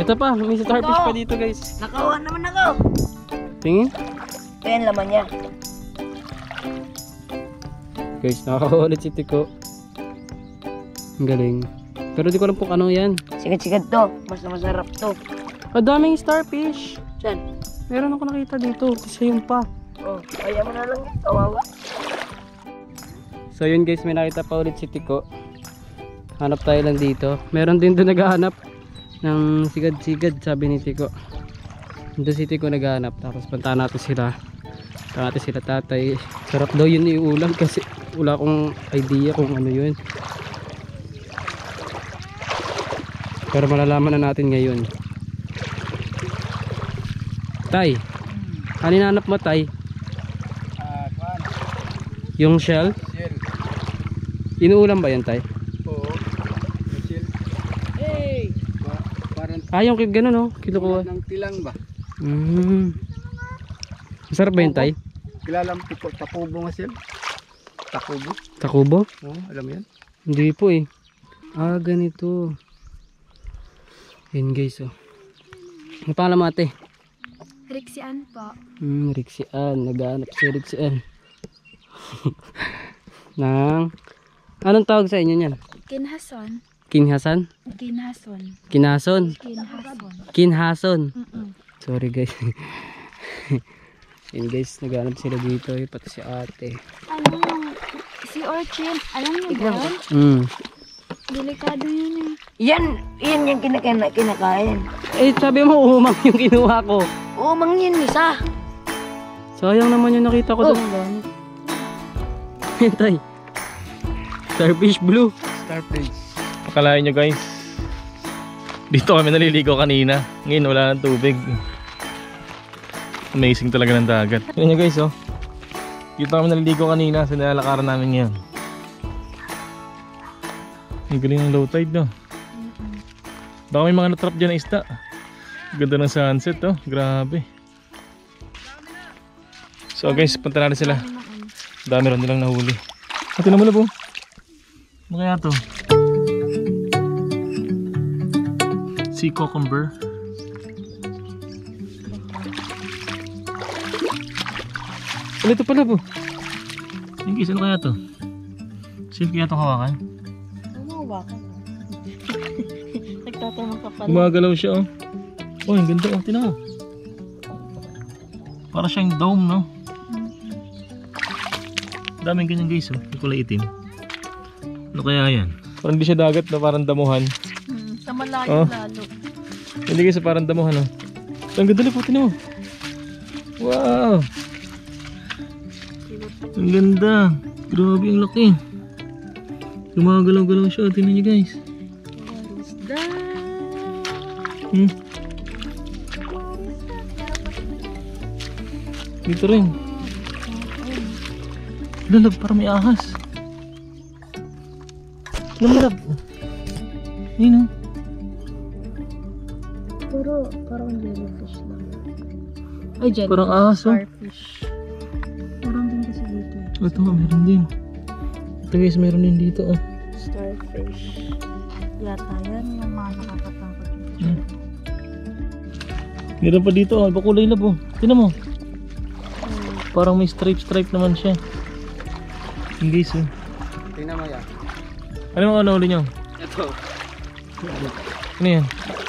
E: Ito pa, may starfish pa dito guys.
F: Nakawan naman ako.
E: Tingin.
F: Ito yan laman niya.
E: Guys, nakakawalit si Tiko. Ang galing. Pero di ko alam kung ano yan.
F: Sikat-sikat to. Mas masarap to.
E: Ang daming starfish.
F: Saan?
E: Meron ako nakita dito. Kasi yun pa.
F: Oh, kaya mo na lang yan. Kawawa.
E: So yun guys, may nakita pa ulit si Tiko. Hanap tayo lang dito. Meron din doon naghahanap ng sigad-sigad, sabi ni Tiko. Doon si Tiko naghahanap. Tapos puntahan natin sila. Dati sila tatay. Sarap daw yun iulam kasi wala akong idea kung ano yun. Pero malalaman na natin ngayon. Tay, ano hinanap mo, Tay? Yung shell?
C: Shell.
E: Inuulam ba yan, Tay?
C: Oo. Shell. Hey! Parang
E: Yung ganun, no? Kinukuha.
C: ng tilang ba?
E: Masarap ba yun, Tay?
C: Kilala mo takubo nga shell? Takubo?
E: Takubo?
C: Oo, alam mo yan?
E: Hindi po eh. Ganito. Yan guys, oh. Ang pangalan mo, ate?
H: Rixian po.
E: Rixian. Naghahanap si Rixian. Anong tawag sa inyo niyan?
H: Kinhason.
E: Kinhasan?
H: Kinhason.
E: Kinason?
H: Kinhason.
E: Kinhason? Sorry guys. Yan guys, naghahanap sila dito eh, pati si ate.
H: Ano yung si Orchin? Alam niyo ba yun? Delikado yun eh.
F: Yan yung kinakain.
E: Eh, sabi mo umang yung kinuha ko.
F: Umang yun isa.
E: Sayang naman yung nakita ko doon. Yan, Tay. Starfish blue.
C: Starfish.
A: Akalain nyo guys, dito kami naliligo kanina. Ngayon wala ng tubig. Amazing talaga ng dagat. Yan nyo guys, oh. Dito kami naliligo kanina sa nilalakaran namin ngayon. Ang galing ng low tide, no? Baka may mga natrap dyan na isda. Ganda ng sunset, oh. Grabe. So guys, punta natin sila. Dami rin nilang nahuli. Ito naman na po. Ano kaya to? Sea cucumber. Ano ito pala po? Yung guys, ano kaya to? Safe kaya itong hawakan?
B: Nagtatanong ka pala.
A: Gumagalaw siya, oh. Oh, ang ganda, oh. Tingnan mo. Para siyang dome, no? Daming ganyan guys, oh. Yung kulay itim. Ano kaya yan? Parang hindi siya dagat na parang damuhan.
B: Sa malayo lalo.
A: Hindi guys, parang damuhan, oh. Ang ganda na po, tingnan mo. Wow! Ang ganda. Grabe, ang laki. Gumagalaw-galaw siya. Tingnan niyo guys. Dito rin. Lalab, parang may ahas. Lalab. Ayun, oh.
B: Pero parang jellyfish lang. Ay, jellyfish.
A: Parang ahas, oh.
B: Starfish. Meron din kasi dito.
A: Ito nga, meron din. Ito guys, meron din dito, oh.
B: Starfish. Yata yan yung mga nakakatakot.
A: Meron pa dito, oh. Iba kulay lab, oh. Tingnan mo. Parang may stripe naman siya. Yung guys, oh.
C: Tingnan mo yan.
A: Ano mga nahuli nyo?
E: Ito.
A: Ano yan?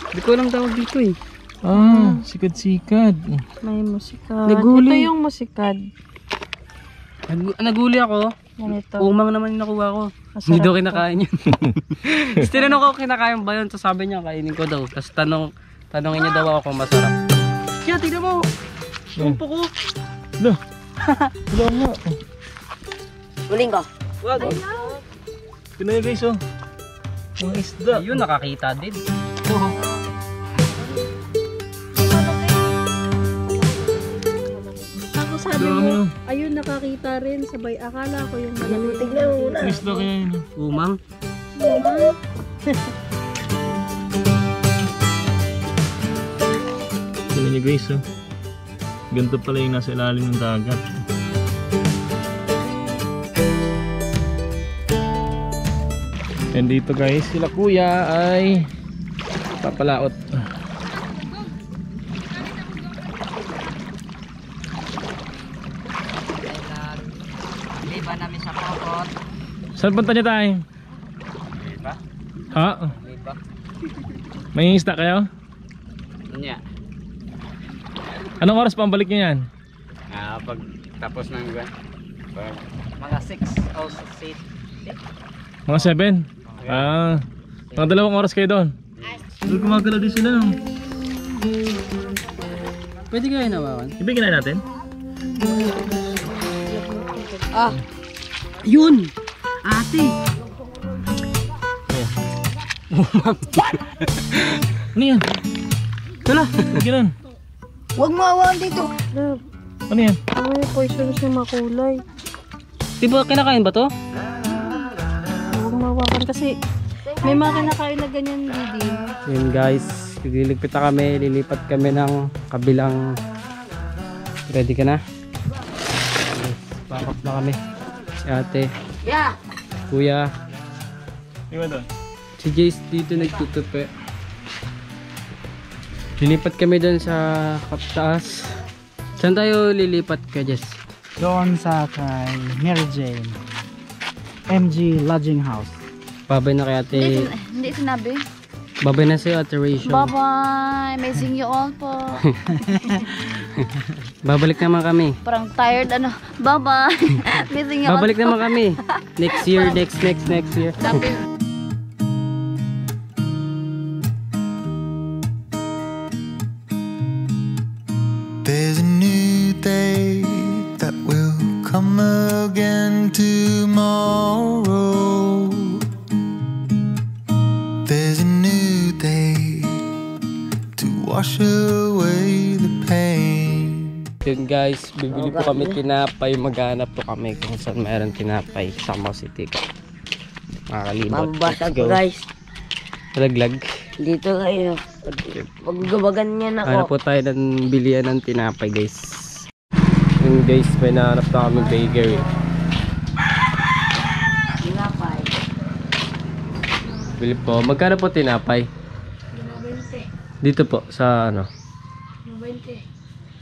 E: Hindi ko lang tawag dito eh.
A: Sikad-sikad.
B: May musikad.
E: Naguli.
B: Ito yung musikad.
E: Naguli ako.
B: Ganito.
E: Umang naman yung nakuha ko.
B: Masarap
E: Hindi daw
B: to.
E: kinakain yun. Tapos tinanong ko kinakain ba yun. Tapos sabi niya kainin ko daw. Tapos tanongin niya daw ako kung masarap. Kaya tignan mo. Sumpo ko.
A: Wala. Wala nga.
F: Uling ko.
E: Wag.
A: Tingnan nyo guys, oh. Mga isda.
E: Ayun, nakakita din.
B: Ako sabi
A: Dami,
B: mo,
A: oh.
B: ayun nakakita rin. Sabay akala ko yung malaki.
F: Tignan mo muna.
A: Mga isda kaya yun, oh.
E: Umang.
A: Tingnan nyo guys, oh. Ganito pala yung nasa ilalim ng dagat. And dito guys, sila kuya ay papalaot.
F: Liba namin sa kokot.
A: Saan punta niyo tayo?
C: Liba?
A: Ha?
C: Liba.
A: May isda kayo?
C: Niya.
A: Anong oras pa ang balik niyo yan?
C: Pag tapos ng
F: Mga 6 o 6.
A: Mga 7? Mga 2 oras kayo doon. Doon gumagalaw din sila, no?
E: Pwede kaya nawawan?
A: Ibigin na natin.
E: Yun! Ate!
A: Ano yan?
E: Tala!
A: Ganun.
F: Huwag mo awan dito.
A: Ano yan?
B: May poison siya makulay.
E: Di ba kinakain ba to?
B: Huwag mawakan kasi may mga kinakain na ganyan didi.
E: Yun guys, liligpit na kami, lilipat kami ng kabilang. Ready ka na? Yes, pakap na kami. Si ate,
F: Yeah.
E: kuya,
A: Iwan doon.
E: si Jace dito nagtutupi. Lilipat kami doon sa kaptaas. Saan tayo lilipat ka, Jace?
C: Doon sa kay Mary Jane. MG Lodging House.
E: Babay na kay ate.
H: Hindi sinabi.
E: Babay na sa'yo, ate Rachel.
H: Bye-bye. Missing you all po.
E: Babalik naman kami.
H: Parang tired ano. Bye-bye. Missing you all
E: Babalik
H: po.
E: naman kami. Next year, next year.
G: There's a new day that will come again tomorrow. There's a new day to wash away the pain.
E: Yun guys, bibili po kami tinapay. Maghanap po kami kung saan mayroon tinapay sa Mau City. Makakalibot.
F: Mababasag ko guys.
E: Laglag.
F: Dito kayo. Maggabagan niyan
E: Hanap
F: ako.
E: po tayo ng bilian ng tinapay guys. Yun guys, may nahanap na kami bakery.
F: Tinapay.
E: Bili po. Magkano po tinapay? 20. Dito po sa ano? 20.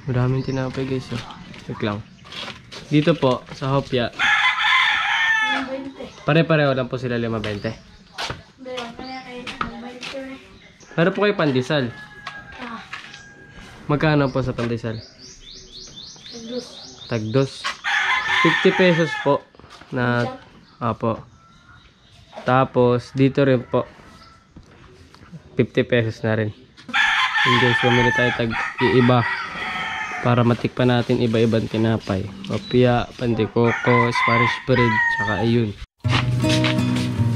E: Maraming tinapay guys. Oh. Check lang. Dito po sa Hopia. Pare-pareho lang po sila 5.20. Pero po kayo pandesal. Magkano po sa pandesal? Tagdos. 50 pesos po na apo. Tapos dito rin po 50 pesos na rin. Yung guys, bumili tayo tag-iiba para matikpan natin iba-ibang tinapay. Opia, pandikoko, Spanish bread, tsaka ayun.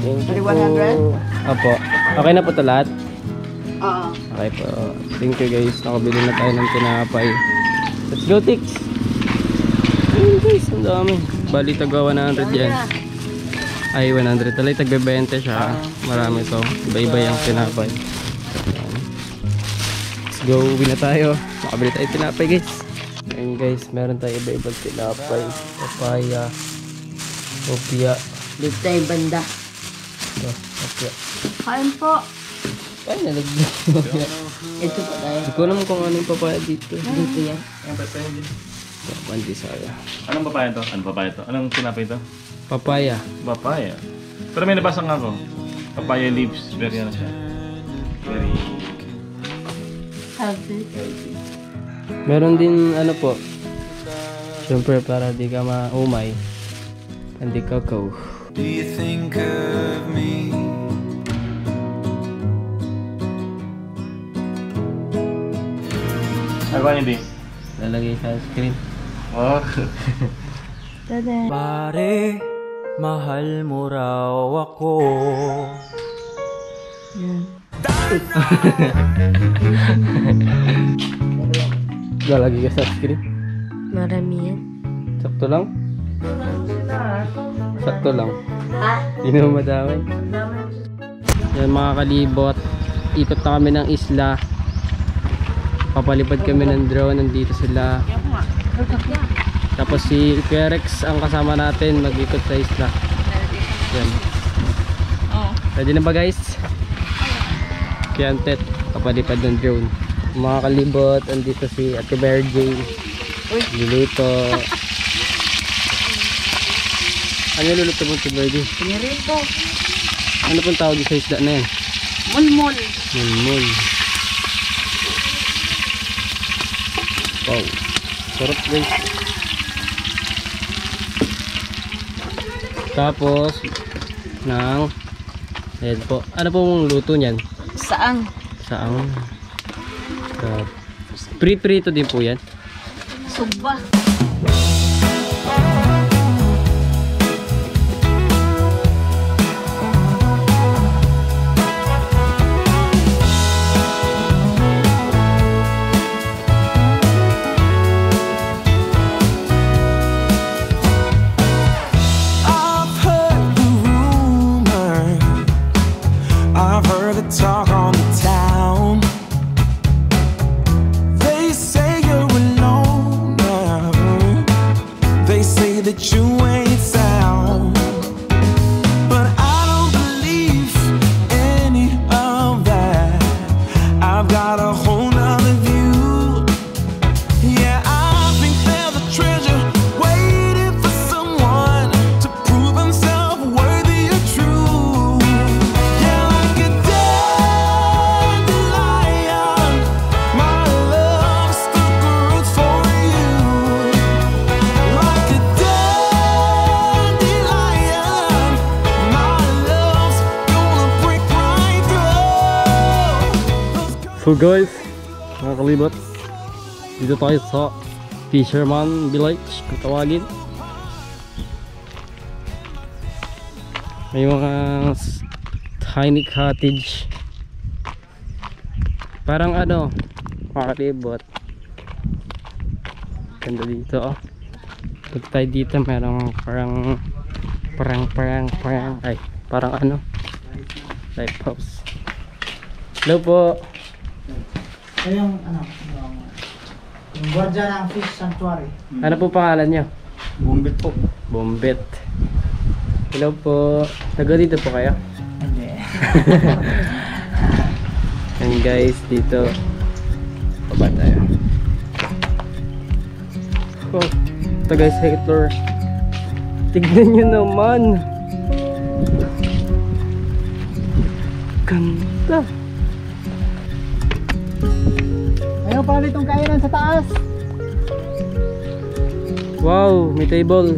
F: 100?
E: Apo. Okay na po ito lahat?
F: Oo.
E: Okay po. Thank you guys. Nakabili na tayo ng tinapay. Let's go, Tix! Ayun guys, ang dami. Bali tagwa 100 yan. Ay, 100. Talay tagbe 20 siya. Marami to. Iba-iba yung tinapay. Let's go. Uwi na tayo. Nakabili tayo tinapay guys. Ayun guys, meron tayo iba-ibang tinapay. Papaya. Opia.
F: Dito tayo banda.
E: Opia.
H: Kain po.
E: Ay, nalagyan.
F: Ito pa tayo.
E: Hindi ko naman kung anong papaya dito.
F: Dito yan.
E: Pandesal.
A: Anong papaya to? Anong papaya to? Anong tinapay to?
E: Papaya.
A: Papaya. Pero may nabasa nga ako. Papaya leaves. Very ano siya. Very
F: Healthy.
E: Meron din ano po. Siyempre para di ka maumay. Hindi kakao.
G: Do you think of me?
A: Ano ba hindi?
E: Lalagay sa screen.
A: Oh.
D: Pare, mahal mo raw ako.
E: Lalagay ka sa screen.
B: Marami yan.
E: Sakto lang? Sakto lang. Hindi mo madamay. Yan mga kalibot. Ikot na kami ng isla. Papalipad kami ng drone. Nandito sila. Tapos si Kuya Rex ang kasama natin mag-ikot sa isla. Yan. Ready na ba guys? Kiantet. Papalipad ng drone. Mga kalibot. Andito si Ate Bear Jane. Luluto. Ano luluto mo si Bear Jane?
F: Pinirito.
E: Ano pong tawag sa isda na yan?
F: Mulmul.
E: Mulmul. Wow. Sarap guys. Tapos ng ayan po. Ano pong luto niyan?
F: Saang?
E: Saang. Pre-prito din po yan.
F: Sugba.
E: So guys, mga kalibot, dito tayo sa Fisherman Village kung tawagin. May mga tiny cottage. Parang ano, mga kalibot. Ganda dito oh. Pag tayo dito merong parang ano, lighthouse. Hello po.
C: Yung yung guardian ng fish sanctuary.
E: Ano po pangalan nyo?
C: Bumbit po.
E: Bombet. Hello po. Taga dito po kayo?
C: Hindi.
E: And guys, dito baba tayo. Oh, ito guys, Hector. Tignan nyo naman. Ganda.
C: Ayaw pala itong kainan sa taas.
E: Wow, may table.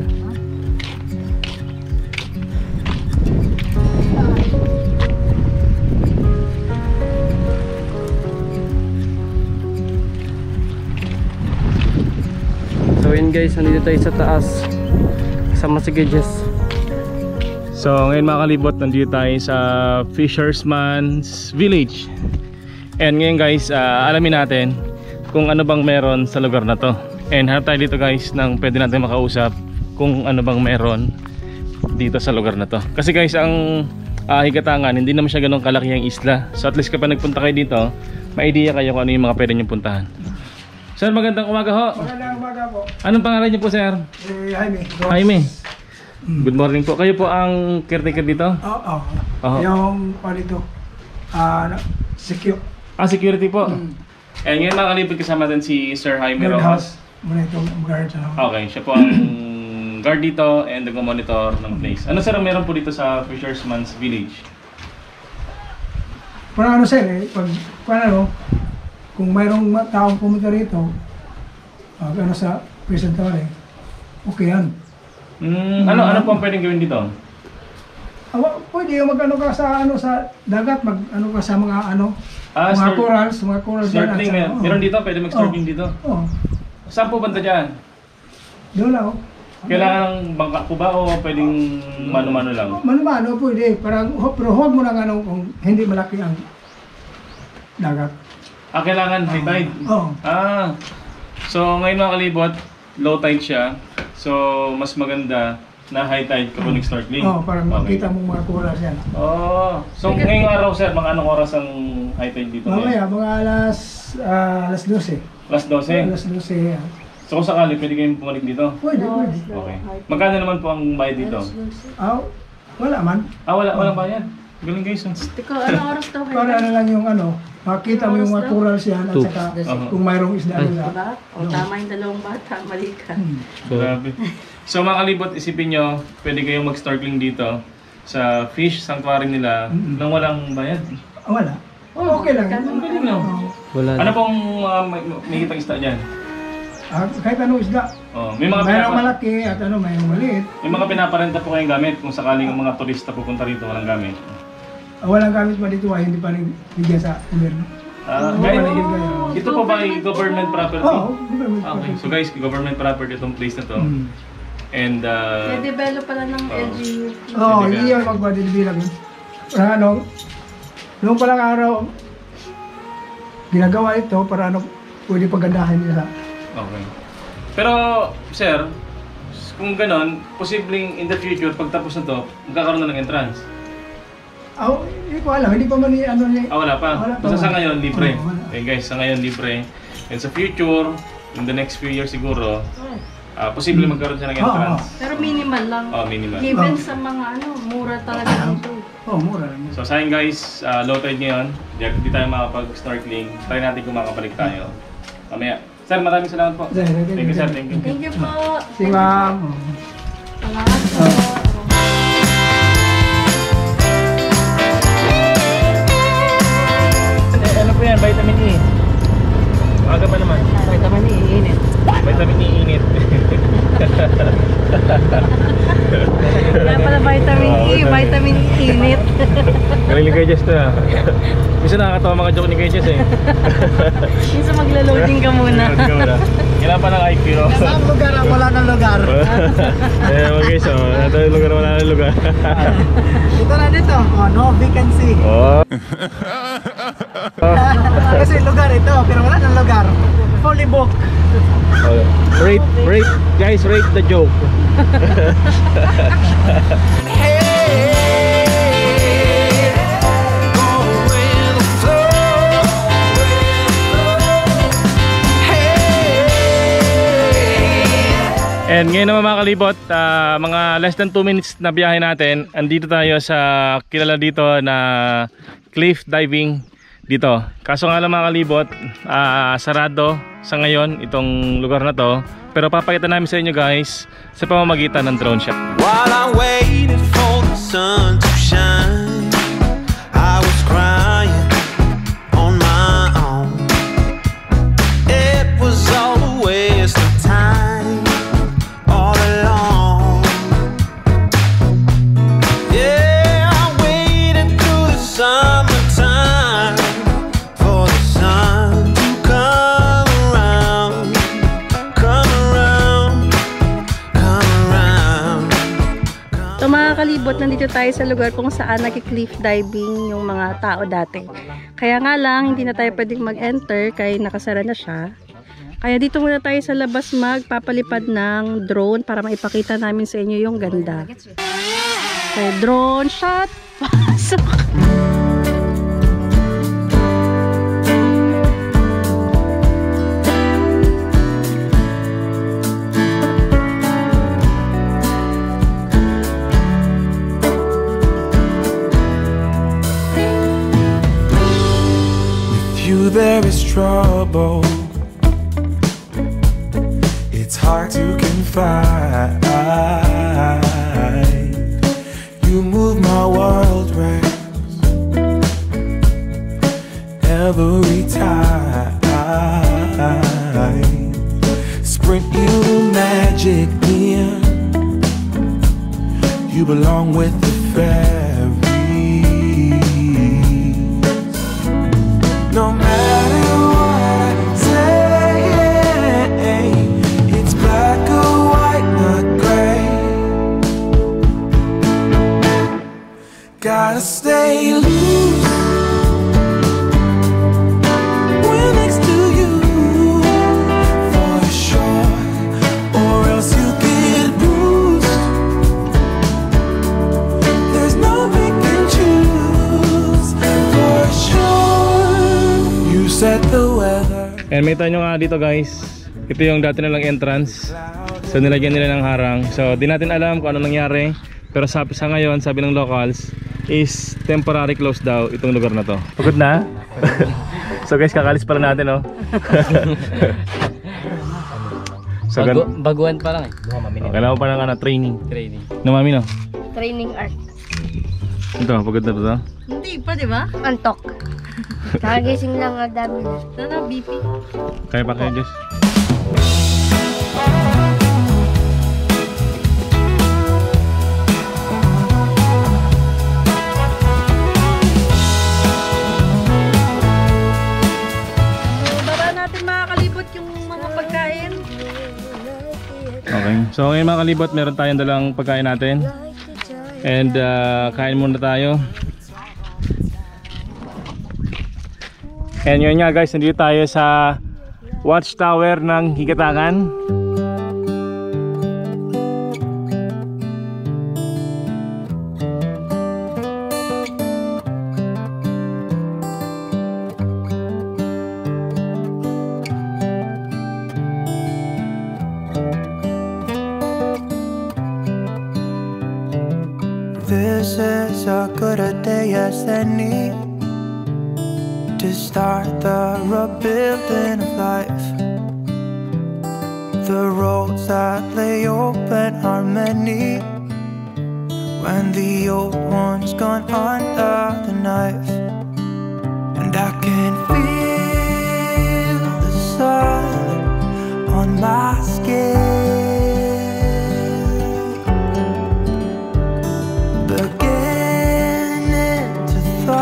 E: So yun guys, nandito tayo sa taas kasama si Gidges.
A: So ngayon mga kalibot, nandito tayo sa Fisherman's Village. And ngayon guys, alamin natin kung ano bang meron sa lugar na to. And hanap tayo dito guys ng pwede natin makausap kung ano bang meron dito sa lugar na to. Kasi guys, ang Higatangan, hindi naman siya ganun kalaki ang isla. So at least kapag nagpunta kayo dito, may idea kayo kung ano yung mga pwede nyo puntahan. Sir, magandang umaga ho.
C: Magandang umaga po.
A: Anong pangalan niyo po, sir?
C: Jaime.
A: Jaime. Good morning po. Kayo po ang caretaker dito?
C: Oo.
A: Oo.
C: Yung palito. Secure.
A: Security po. And ngayon mga kalibot, kasama din si Sir Jaime Rojas.
C: Muna itong guard sa
A: Okay, siya po ang guard dito and nag-monitor ng place. Ano sir ang meron po dito sa Fisherman's Village?
C: Parang ano sir pag ano, kung mayroong taong pumunta rito, ano sa presentable, okay yan.
A: Ano po ang pwedeng gawin dito?
C: Pwede mag-ano ka sa ano sa dagat, mag-ano ka sa mga ano, mga corals
A: snorkeling
C: dyan.
A: Meron dito, pwede mag-snorkeling dito.
C: Oo.
A: Saan po banda dyan?
C: Doon lang.
A: Kailangan bangka po ba o pwedeng mano-mano lang?
C: Mano-mano pwede, pero huwag mo lang ano kung hindi malaki ang dagat.
A: Kailangan high tide?
C: Oo.
A: So ngayon mga kalibot, low tide siya. So mas maganda na high tide kapag nag-snorkeling.
C: Para makita mo mga corals yan.
A: So ngayong araw sir, mga anong oras ang high tide dito?
C: Mamaya, mga alas 12.
A: Alas 12?
C: Alas 12 yan.
A: So kung sakali, pwede kayong bumalik dito?
C: Pwede.
A: Okay. Magkano naman po ang bayad dito?
C: Wala man.
A: Walang bayad. Galing guys.
B: Tiko, ano oras daw kayo?
C: Para ano lang yung ano, makita mo yung mga corals yan at saka kung mayroong isda nila.
B: Diba? O tama yung dalawang bata, mali ka.
A: Grabe. So mga kalibot, isipin nyo, pwede kayong mag-snorkeling dito sa fish sanctuary nila nang walang bayad.
C: Wala. Okay lang.
A: Ang galing no?
E: Wala.
A: Ano pong may kitang isda dyan?
C: Kahit anong isda.
A: May mga
C: mayroong malaki at ano, mayroong maliit.
A: May mga pinaparenta po kayong gamit kung sakaling ang mga turista pupunta rito walang gamit.
C: Walang gamit pa dito, hindi pa bigyan sa gobyerno.
A: Ito po ba ay government property?
C: Oo, government
A: Okay, so guys, government property itong place na to. And
B: Na-develop pala ng LGU.
C: hindi yan magpadibilang yun. Ano, noong palang araw, ginagawa ito para ano, pwede pagandahin nila.
A: okay. Pero, sir, kung ganon, posibleng in the future, pagtapos na to, magkakaroon na ng entrance.
C: Hindi ko alam, hindi pa man ano niya.
A: Wala pa.
C: Wala pa.
A: Basta sa ngayon, libre.
C: Wala.
A: Okay guys, sa ngayon, libre. And sa future, in the next few years siguro, posible magkaroon siya ng entrance.
B: Pero minimal lang.
A: Minimal.
B: Given sa mga ano, mura talaga dito.
C: Mura lang yun.
A: So sayang guys, low tide ngayon. Hindi tayo makapag-snorkeling. Try natin kung makapalik tayo. Mamaya. Sir, maraming salamat po. Thank you sir, thank you.
B: Thank you po.
C: Si ma'am.
B: Salamat po.
A: Ano po yan? Vitamin E. Maaga pa naman.
B: Vitamin E, init.
A: Vitamin E, init.
B: Kaya pala vitamin E, vitamin E, init.
A: Galing kay Jess to ah. Minsan nakakatawa mga joke ni kay Jess eh.
B: Minsan magla-loading ka muna.
A: Kailan pa ng IQ no?
F: Saan lugar ang wala ng lugar?
A: Eh okay, so ito yung lugar wala ng lugar.
F: Dito na dito. Oh, no vacancy.
A: Oh.
F: Kasi lugar ito, pero wala ng lugar. Fully booked.
A: Okay. Rate, guys, rate the joke. And ngayon naman mga kalibot, mga less than 2 minutes na biyahe natin. Andito tayo sa kilala dito na cliff diving dito. Kaso nga lang mga kalibot, sarado sa ngayon itong lugar na to. Pero papakita namin sa inyo guys sa pamamagitan ng drone shot.
D: While I waited for the sun to shine, I was crying on my own. It was all a waste of time, all along. Yeah, I waited through the summertime for the sun to come around, come around, come around.
B: So mga kalibot, nandito tayo sa lugar kung saan nag-cliff diving yung mga tao dati. Kaya nga lang, hindi na tayo pwedeng mag-enter kaya nakasara na siya. Kaya dito muna tayo sa labas magpapalipad ng drone para maipakita namin sa inyo yung ganda. Okay, drone shot! Pasok!
D: You there is trouble. It's hard to confide. You move my world round every time. Sprint you magic in. You belong with the fairies. No matter what I say, it's black or white, not gray. Gotta stay loose when next to you, for sure, or else you get bruised. There's no pick and choose, for sure. Set the weather.
A: And may tanyo nga dito guys, ito yung dati nilang entrance. So nilagyan nila ng harang. So di natin alam kung ano nangyari. Pero sa ngayon, sabi ng locals, is temporary close daw itong lugar na to. Pagod na? So guys, kakalis pala natin oh. So,
E: Baguhan pa lang eh.
A: kailangan pa ng training. No mami no?
B: Training art.
A: Ito, pagod na to.
B: Hindi pa, di ba?
H: Antok. Kakagising lang ang dami na.
B: Ano, BP?
A: Kaya pa kayo, Jess?
B: Baba natin mga kalibot yung mga pagkain.
A: Okay. So ngayon mga kalibot, meron tayong dalang pagkain natin. And kain muna tayo. And yun nga guys, nandito tayo sa watchtower ng Higatangan.
G: This is as good a day as any to start the rebuilding of life. The roads that lay open are many when the old one's gone under the knife. And I can feel the sun on my skin, beginning to thaw.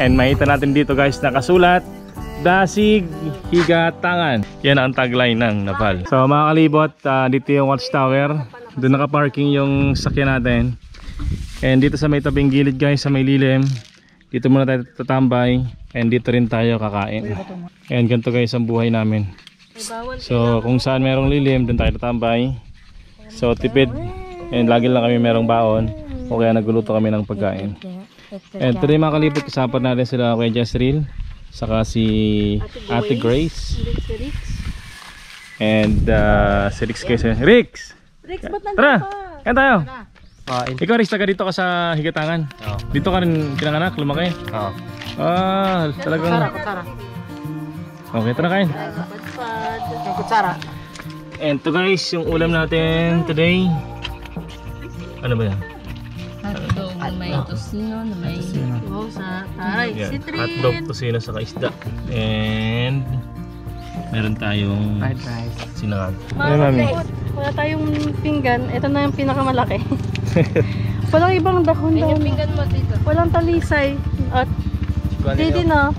A: And makita natin dito guys nakasulat, Dasig Higatangan. Yan ang tagline ng Napal. So mga kalibot, dito yung watchtower. Doon nakaparking yung sakyan natin. And dito sa may tabing gilid guys, sa may lilim, dito muna tayo tatambay. And dito rin tayo kakain. And ganito guys ang buhay namin. So kung saan merong lilim, doon tayo tatambay. So tipid. And lagi lang kami merong baon. O kaya nagluluto kami ng pagkain. And today mga kalibot, kasama natin sila Kuya Jezreel, saka si Ate Grace. And si Rix guys. Rix! Tara! Kaya tayo! Ikaw Rix, taga dito ka sa Higatangan? Dito ka rin pinanganak, lumaki? Talagang... Okay, tara kain. And to guys, yung ulam natin today. Ano ba yan?
B: Hotdog na may tosino, na may sa taray, citrin.
A: Hotdog, tosino, saka isda. And meron tayong fried rice, sinangag.
B: Wala tayong pinggan. Ito na yung pinakamalaki. Walang ibang dahon daw. Yung pinggan mo dito. Walang talisay. At hindi na.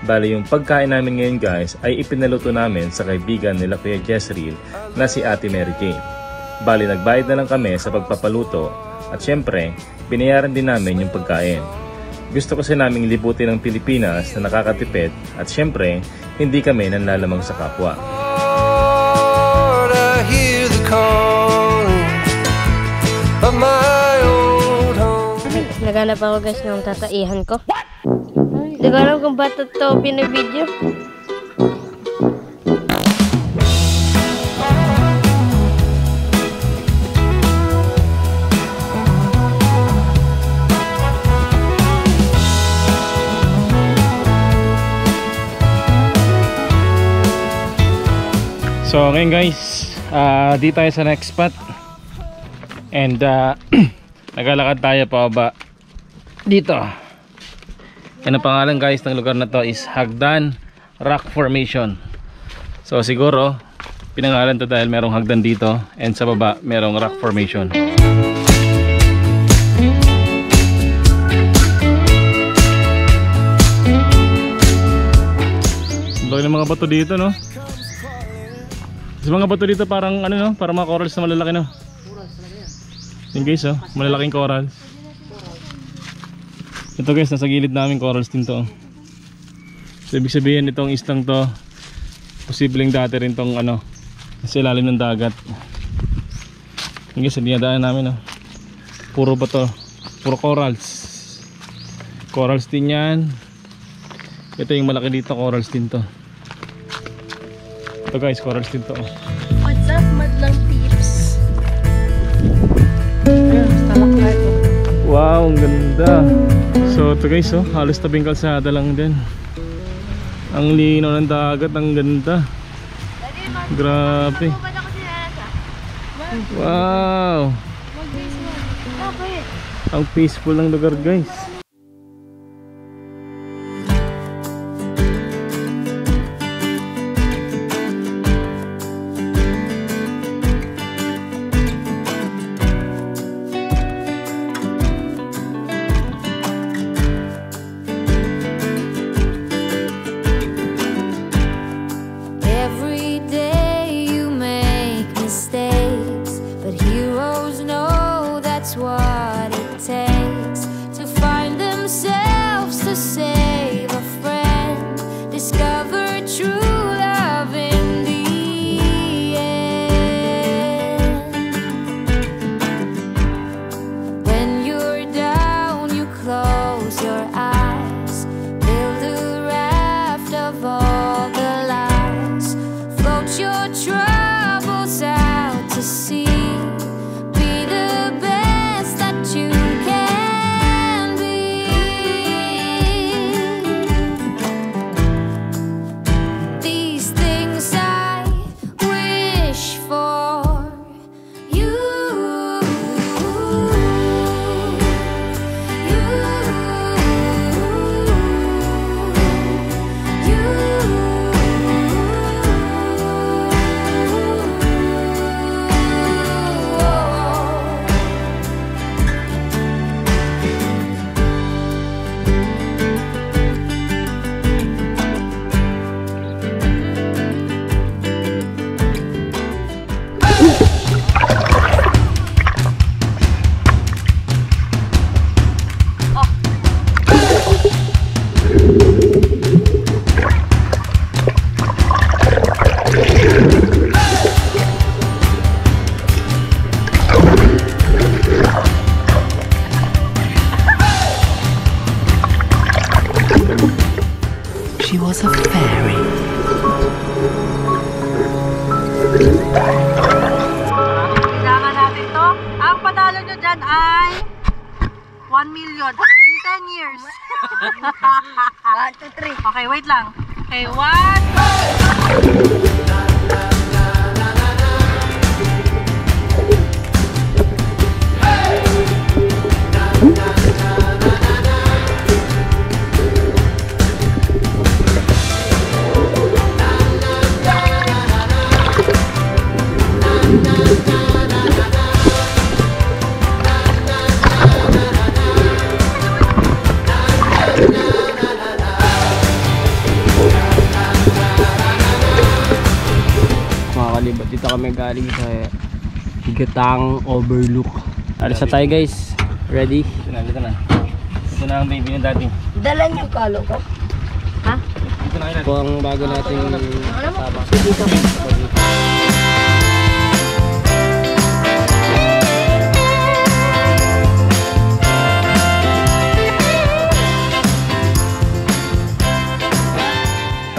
A: Bali yung pagkain namin ngayon guys ay ipinaluto namin sa kaibigan nila Kuya Jezreel na si Ate Mary Jane. Bali nagbayad na lang kami sa pagpapaluto at syempre binayaran din namin yung pagkain. Gusto kasi naming libutin ng Pilipinas na nakakatipid at syempre hindi kami nanlalamang sa kapwa.
I: Naghanap ako guys ng tataihan ko. Hindi ko alam kung ba't ito pinabidyo.
A: So ngayon guys, di tayo sa next spot. And naglalakad tayo pa ba dito. And ang pangalan guys ng lugar na to is Hagdan Rock Formation. So siguro pinangalan to dahil merong hagdan dito and sa baba merong rock formation. Laki ng mga bato dito no. Sa mga bato dito parang ano no, parang mga corals na malalaki no. Yun guys oh, malalaking corals. Ito guys, nasa gilid namin corals din to. So ibig sabihin itong islang to posibleng dati rin tong ano, sa ilalim ng dagat. Yung guys, dinadaan namin puro bato, puro corals. Corals din yan. Ito yung malaki dito, corals din to. Ito guys, corals din to.
B: What's up, madlang peeps?
A: Wow, ang ganda. So ito guys, halos tabing kalsada lang din. Ang linaw ng dagat, ang ganda. Grabe. Wow. Ang peaceful ng lugar guys.
J: What it takes to find
D: She was a fairy.
B: Kailangan natin to. Ang panalo nyo dyan ay 1 million in 10 years. 1, 2, 3. Okay, wait lang. Okay, 1.
E: Makakalibot dito kami galing sa Gatang Overlook. Alis na tayo guys. Ready?
A: Dito na. Ito na ang baby ng dati.
I: Dala niyo kalo ko. Ha?
A: Dito na kayo.
E: Ito ang bago nating tabak.
I: Dito.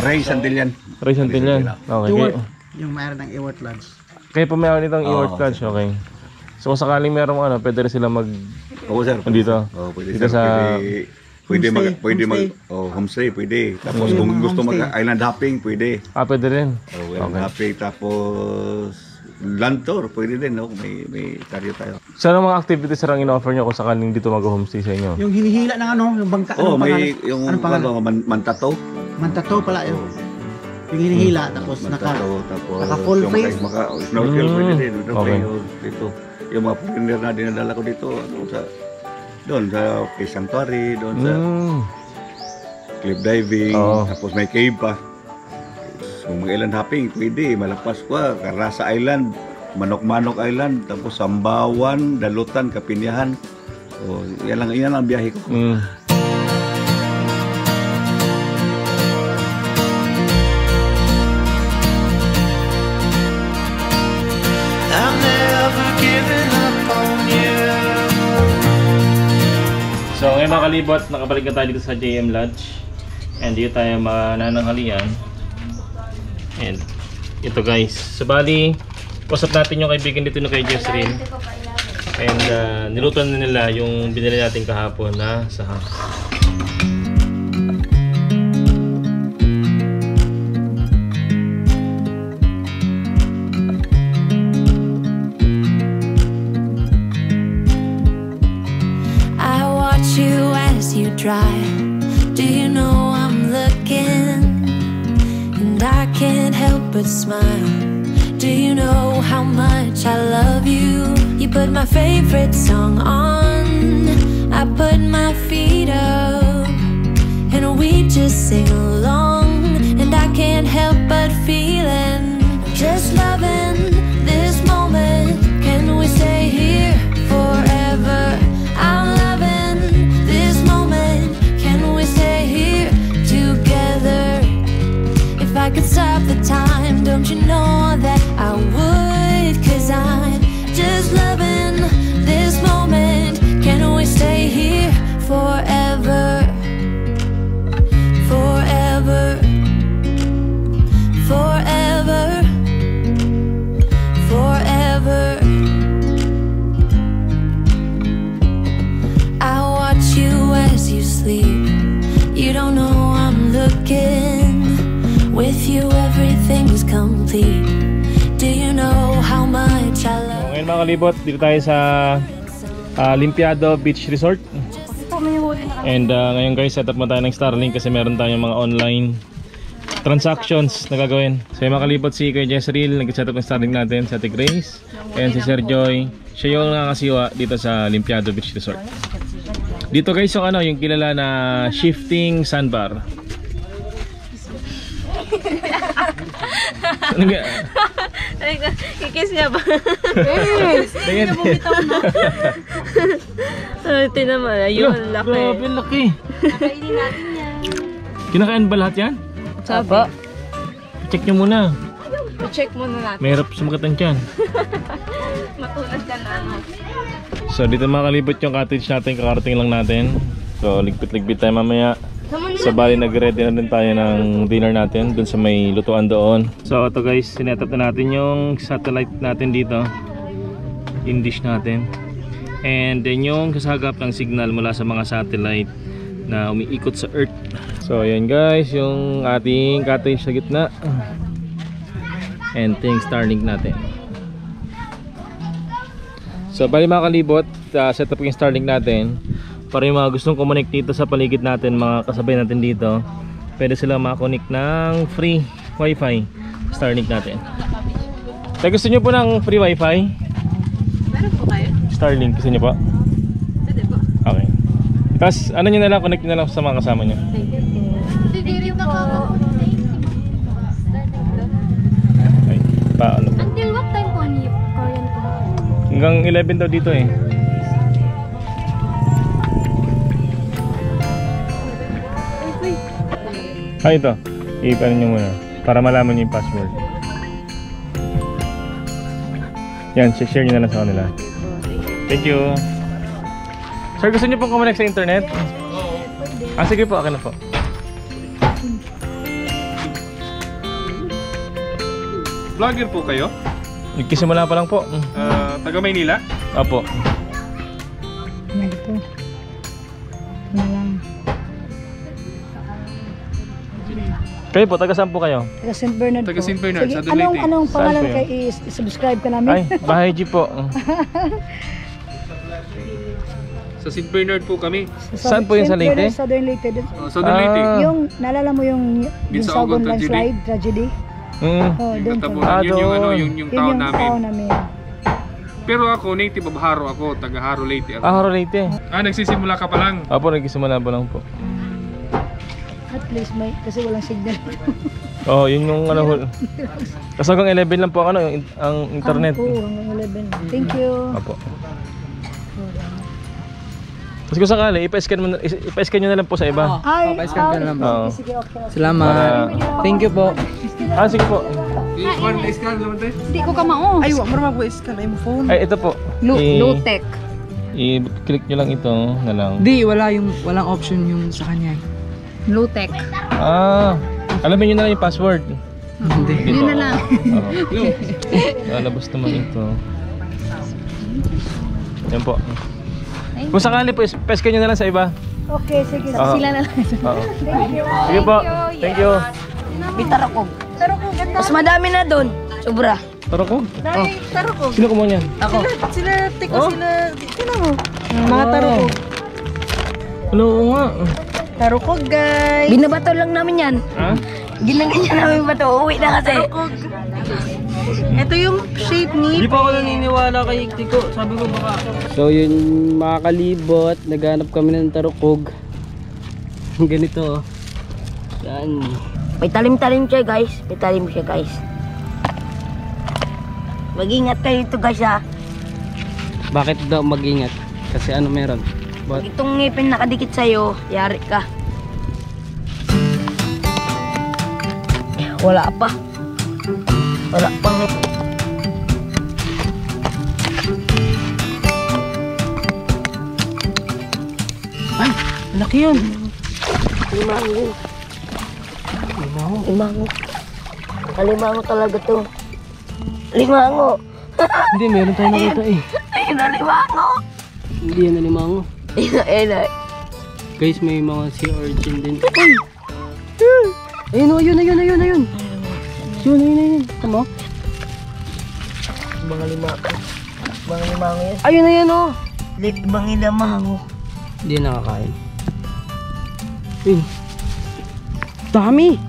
J: Ray Santillan.
A: Ray Santillan. Okay.
C: Yung mayroon ng Ewart Lodge.
A: Kayo po mayroon nitong Ewart Lodge. Okay. So kung sakaling meron ano, pwede rin sila mag...
J: Oo sir.
A: Dito.
J: Pwede
A: Dito
J: sir.
A: sa...
J: Pwede mag homestay, pwede. Tapos kung gusto mag island hopping, pwede.
A: Pwede rin.
J: Island hopping, tapos land tour, pwede din, no? May karyo tayo.
A: So ano mga activities ang in-offer nyo kung sakaling dito mag-homestay sa inyo?
C: Yung hinihila ng ano, yung bangka.
J: May yung mantato.
C: Mantato pala yun. Yung hinihila, tapos naka full face.
J: Snorkel, pwede din.
A: Okay.
J: Dito. Yung mga foreigner na dinadala ko dito, doon sa Sanctuary, doon sa cliff diving, tapos may cave pa. Kung mag-island hopping, pwede. Malapas pa, Carasa Island, Manok-Manok Island, tapos Sambawan, Dalutan, Kapinyahan. So, yan lang biyahe ko.
G: I've never given up on you.
A: So ngayon mga kalibot, nakabalik na tayo dito sa JM Lodge. And dito tayo manananghalian. And ito guys, so bali, usap natin yung kaibigan dito kay Jessrin. And niluto na nila yung binili natin kahapon na sahang.
K: I watch you as you drive. Do you know I'm looking? And I can't help but smile. Do you know how much I love you? You put my favorite song on, I put my feet up, and we just sing along. And I can't help but feeling, just loving this moment. Can we stay here forever? I'm loving this moment. Can we stay here together? If I could stop the time, don't you know that I would? 'Cause I'm just loving this moment. Can we stay here forever? Forever. Forever. Forever. I watch you as you sleep. You don't know I'm looking. With you everything's complete. Do you know how much I love?
A: Ngayon mga kalibot, dito tayo sa Limpiado Beach Resort. And ngayon guys, set up mo tayo ng Starlink kasi meron tayong mga online transactions na gagawin. So yung mga kalibot, si Kuya Jessril, nag-set up ng Starlink natin, si Ate Grace, and si Sir Joy. Siya yung nakakasiwa dito sa Limpiado Beach Resort. Dito guys yung yung kilala na shifting sandbar.
B: Kikis niya ba?
A: Tingnan mo.
B: Tinan mo, ayun, laki.
A: Grabe, laki.
B: Nakainin natin yan.
A: Kinakain ba lahat yan?
F: Sabi.
A: Check nyo muna.
F: I-check muna natin.
A: Mahirap sumagat ang tiyan.
F: Matulad ka na ano.
A: So dito mga kalibot yung cottage natin, kakarating lang natin. So ligpit-ligpit tayo mamaya. So bali nag-ready na din tayo ng dinner natin dun sa may lutuan doon. So ito guys, sinet up na natin yung satellite natin dito, in dish natin. And then yung kasagap ng signal mula sa mga satellite na umiikot sa earth. So ayan guys, yung ating cottage sa gitna. And ito yung Starlink natin. So bali mga kalibot, set up yung Starlink natin para yung mga gustong connect dito sa paligid natin, mga kasabay natin dito, pwede sila makakonect ng free wifi Starlink natin. Kaya gusto nyo po ng free wifi?
F: Meron po kayo?
A: Starlink, gusto nyo po?
F: Pwede po.
A: Okay. Tapos ano nyo na lang, connect nyo na lang sa mga kasama nyo.
H: Thank you po.
A: Okay. Paano po?
H: Until what time po niyo Korean po?
A: Hanggang 11 daw dito eh. Ay ito, i-ano nyo muna para malaman nyo yung password. Yan, share nyo na lang sa kanila. Thank you. Sir, gusto nyo pong kumonect sa internet? Ah, sige po, akin na po.
L: Vlogger po kayo?
A: Nagkisimula pa lang po.
L: Taga Maynila?
A: Opo.
B: Nandito.
A: Kayo po, taga saan po kayo?
M: Taga St. Bernard
L: Taga
M: po.
L: St. Bernard,
M: Sige,
L: sa Dunleity.
M: anong
A: Saan
M: pangalan
A: po yun?
M: kay i-subscribe ka namin?
A: Ay, Bahay G po.
L: Sa St. Bernard po kami.
A: Saan po yun sa Leyte?
M: Southern Leyte.
L: Southern Leyte.
M: Yung, naalala mo yung
L: Binsaogon
M: Binsaogon landslide tragedy? Oh, doon po.
L: Yun yung, ano, yung town namin.
M: Town namin.
L: Pero ako, native of Haro ako. Taga Haro Leyte ako.
A: Ah, Haro Leyte.
L: Nagsisimula ka pa lang?
A: Opo, nagsisimula pa lang po.
M: At least may, kasi walang signal.
A: Oh, yun yung ano. Kasi hanggang 11 lang po ang, ano, ang internet.
M: Oo, hanggang 11. Thank you.
A: Opo. Kasi kung sakali, ipa-scan nyo na lang po sa iba.
M: Ay,
E: pa-scan ka na lang po.
A: Oo.
M: Sige, okay.
E: Salamat. Thank you po.
A: Ah, sige po.
F: Hindi ko kamao. Ay, wag mo naman po iskan. Ay mo phone.
A: Ay, ito po.
F: Low-tech.
A: I-click nyo lang ito na lang.
E: Di, walang option yung sa kanya.
F: Low-tech.
A: Ah, alamin nyo na lang yung password.
E: Hindi.
F: Yun na lang.
A: Lalabas naman ito. Yan po. Kung sakali po, peskan nyo na lang sa iba.
M: Okay, sige.
A: Oo.
F: Sila na lang.
A: Oo.
M: Thank you.
A: Sige po. Thank you.
I: Bitarokog.
M: Tarukog, ganda.
I: Mas madami na doon. Sobra.
A: Tarokog?
M: Tarukog.
A: Sino kumuha niyan?
I: Ako.
M: Sila, tiko sila. Sino mo? Mga tarukog.
A: Ano nga?
M: Tarukog, guys.
I: Binabato lang namin yan.
A: Ha?
I: Ginanganyan namin bato. Uwi na kasi.
F: Ito yung shape ni
E: Hindi pa ako naniniwala kay Tiko. Sabi ko baka. So yun mga kalibot, naghanap kami ng tarukog. Ganito. Yan.
I: May talim-talim siya guys. May talim siya guys. Mag-ingat kayo ito guys ha.
E: Bakit daw mag-ingat? Kasi ano meron?
I: Pag itong ngipin nakadikit sa'yo, yari ka. Wala pa. Wala pang ngipin.
E: Ay, laki yun.
I: Limango. Limango. Limango talaga to. Limango.
E: Hindi, meron tayo nakita eh.
I: Ayun na limango.
E: Hindi yan na limango.
I: Ayun.
E: Guys, may mga sea urchin din. Ay! Ayun o, ayun. Yun. Tama?
I: Mga limango. Mga limango yan.
E: Ayun na yan o.
I: Mga limango.
E: Hindi nakakain. Ayun. Dami!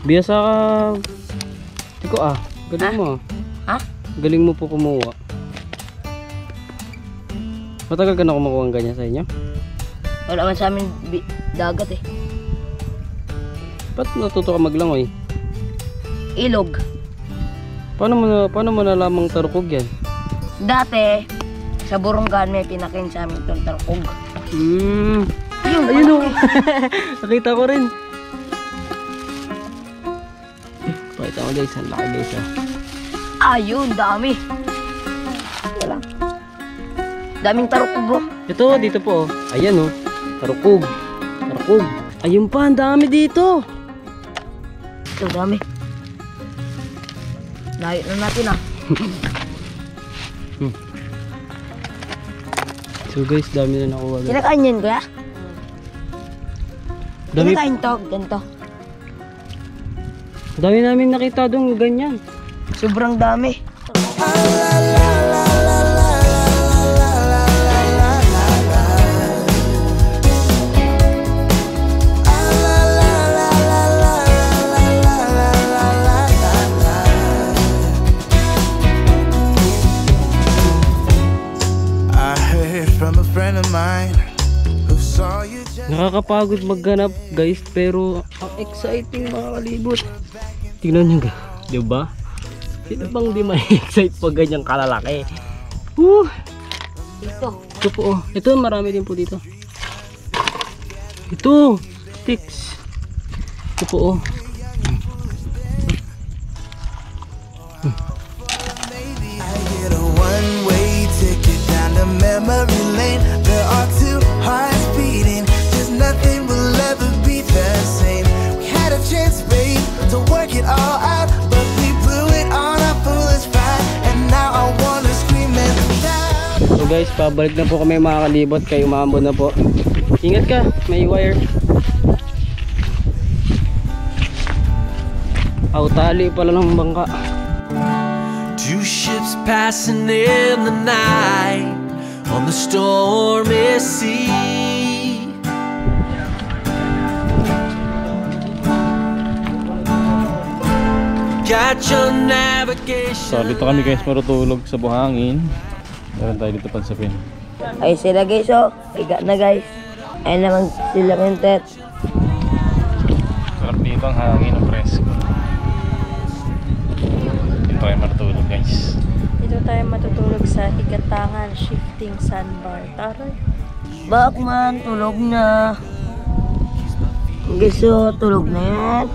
E: Biyasa ka. Tiko galing mo.
I: Ha?
E: Galing mo po kumuha. Matagal ka na kumukuha ng ganyan sa inyo?
I: Wala man sa amin dagat eh.
E: Ba't natuto ka maglangoy?
I: Ilog.
E: Paano mo nalamang tarukog yan?
I: Dati, sa Burunggan may pinakin sa amin itong tarukog.
E: Ayun o. Nakita ko rin. Pakita ko guys, ang laki guys ha.
I: Ayun, dami. Wala. Daming tarukog bro.
E: Ito, dito po. Ayan o. Tarukog. Tarukog. Ayun pa, ang dami dito.
I: Ito, dami. Layo na natin ah.
E: So guys, dami na nakuha.
I: Kinakain yan kuya?
E: Dami.
I: Kinakain to, ganito.
E: Dami namin nakita doon, ganyan.
I: Sobrang dami.
E: Nakakapagod magganap guys, pero ang exciting mga kalibot. Tingnan nyo ga, diba? Sino bang di ma-excite pag ganyang kalalaki?
I: Ito
E: po oh. Ito marami din po dito. Ito sticks. Ito po oh.
N: Memory lane, there are two hearts beating. Just nothing will ever be the same. We had a chance, babe, to work it all out, but we blew it on our foolish pride. And now I wanna scream and shout.
E: So guys, pabalik na po kami mga kalibot. Kayo maambon na po. Ingat ka, may wire. Tali pala ng bangka.
D: Two ships passing in the night on the stormy sea. Got your navigation.
A: So dito kami guys marutulog sa buhangin. Meron tayo dito pansapin.
I: ay sila guys oh. Higa na guys. Ay naman sila mentet.
A: Sarap dito ang hangin ng presko. Dito tayo marutulog guys.
B: Dito tayo matutulog sa Higatangan Shifting Sandbar. Taray.
I: Bakman, tulog na. Guys oh, tulog na yan.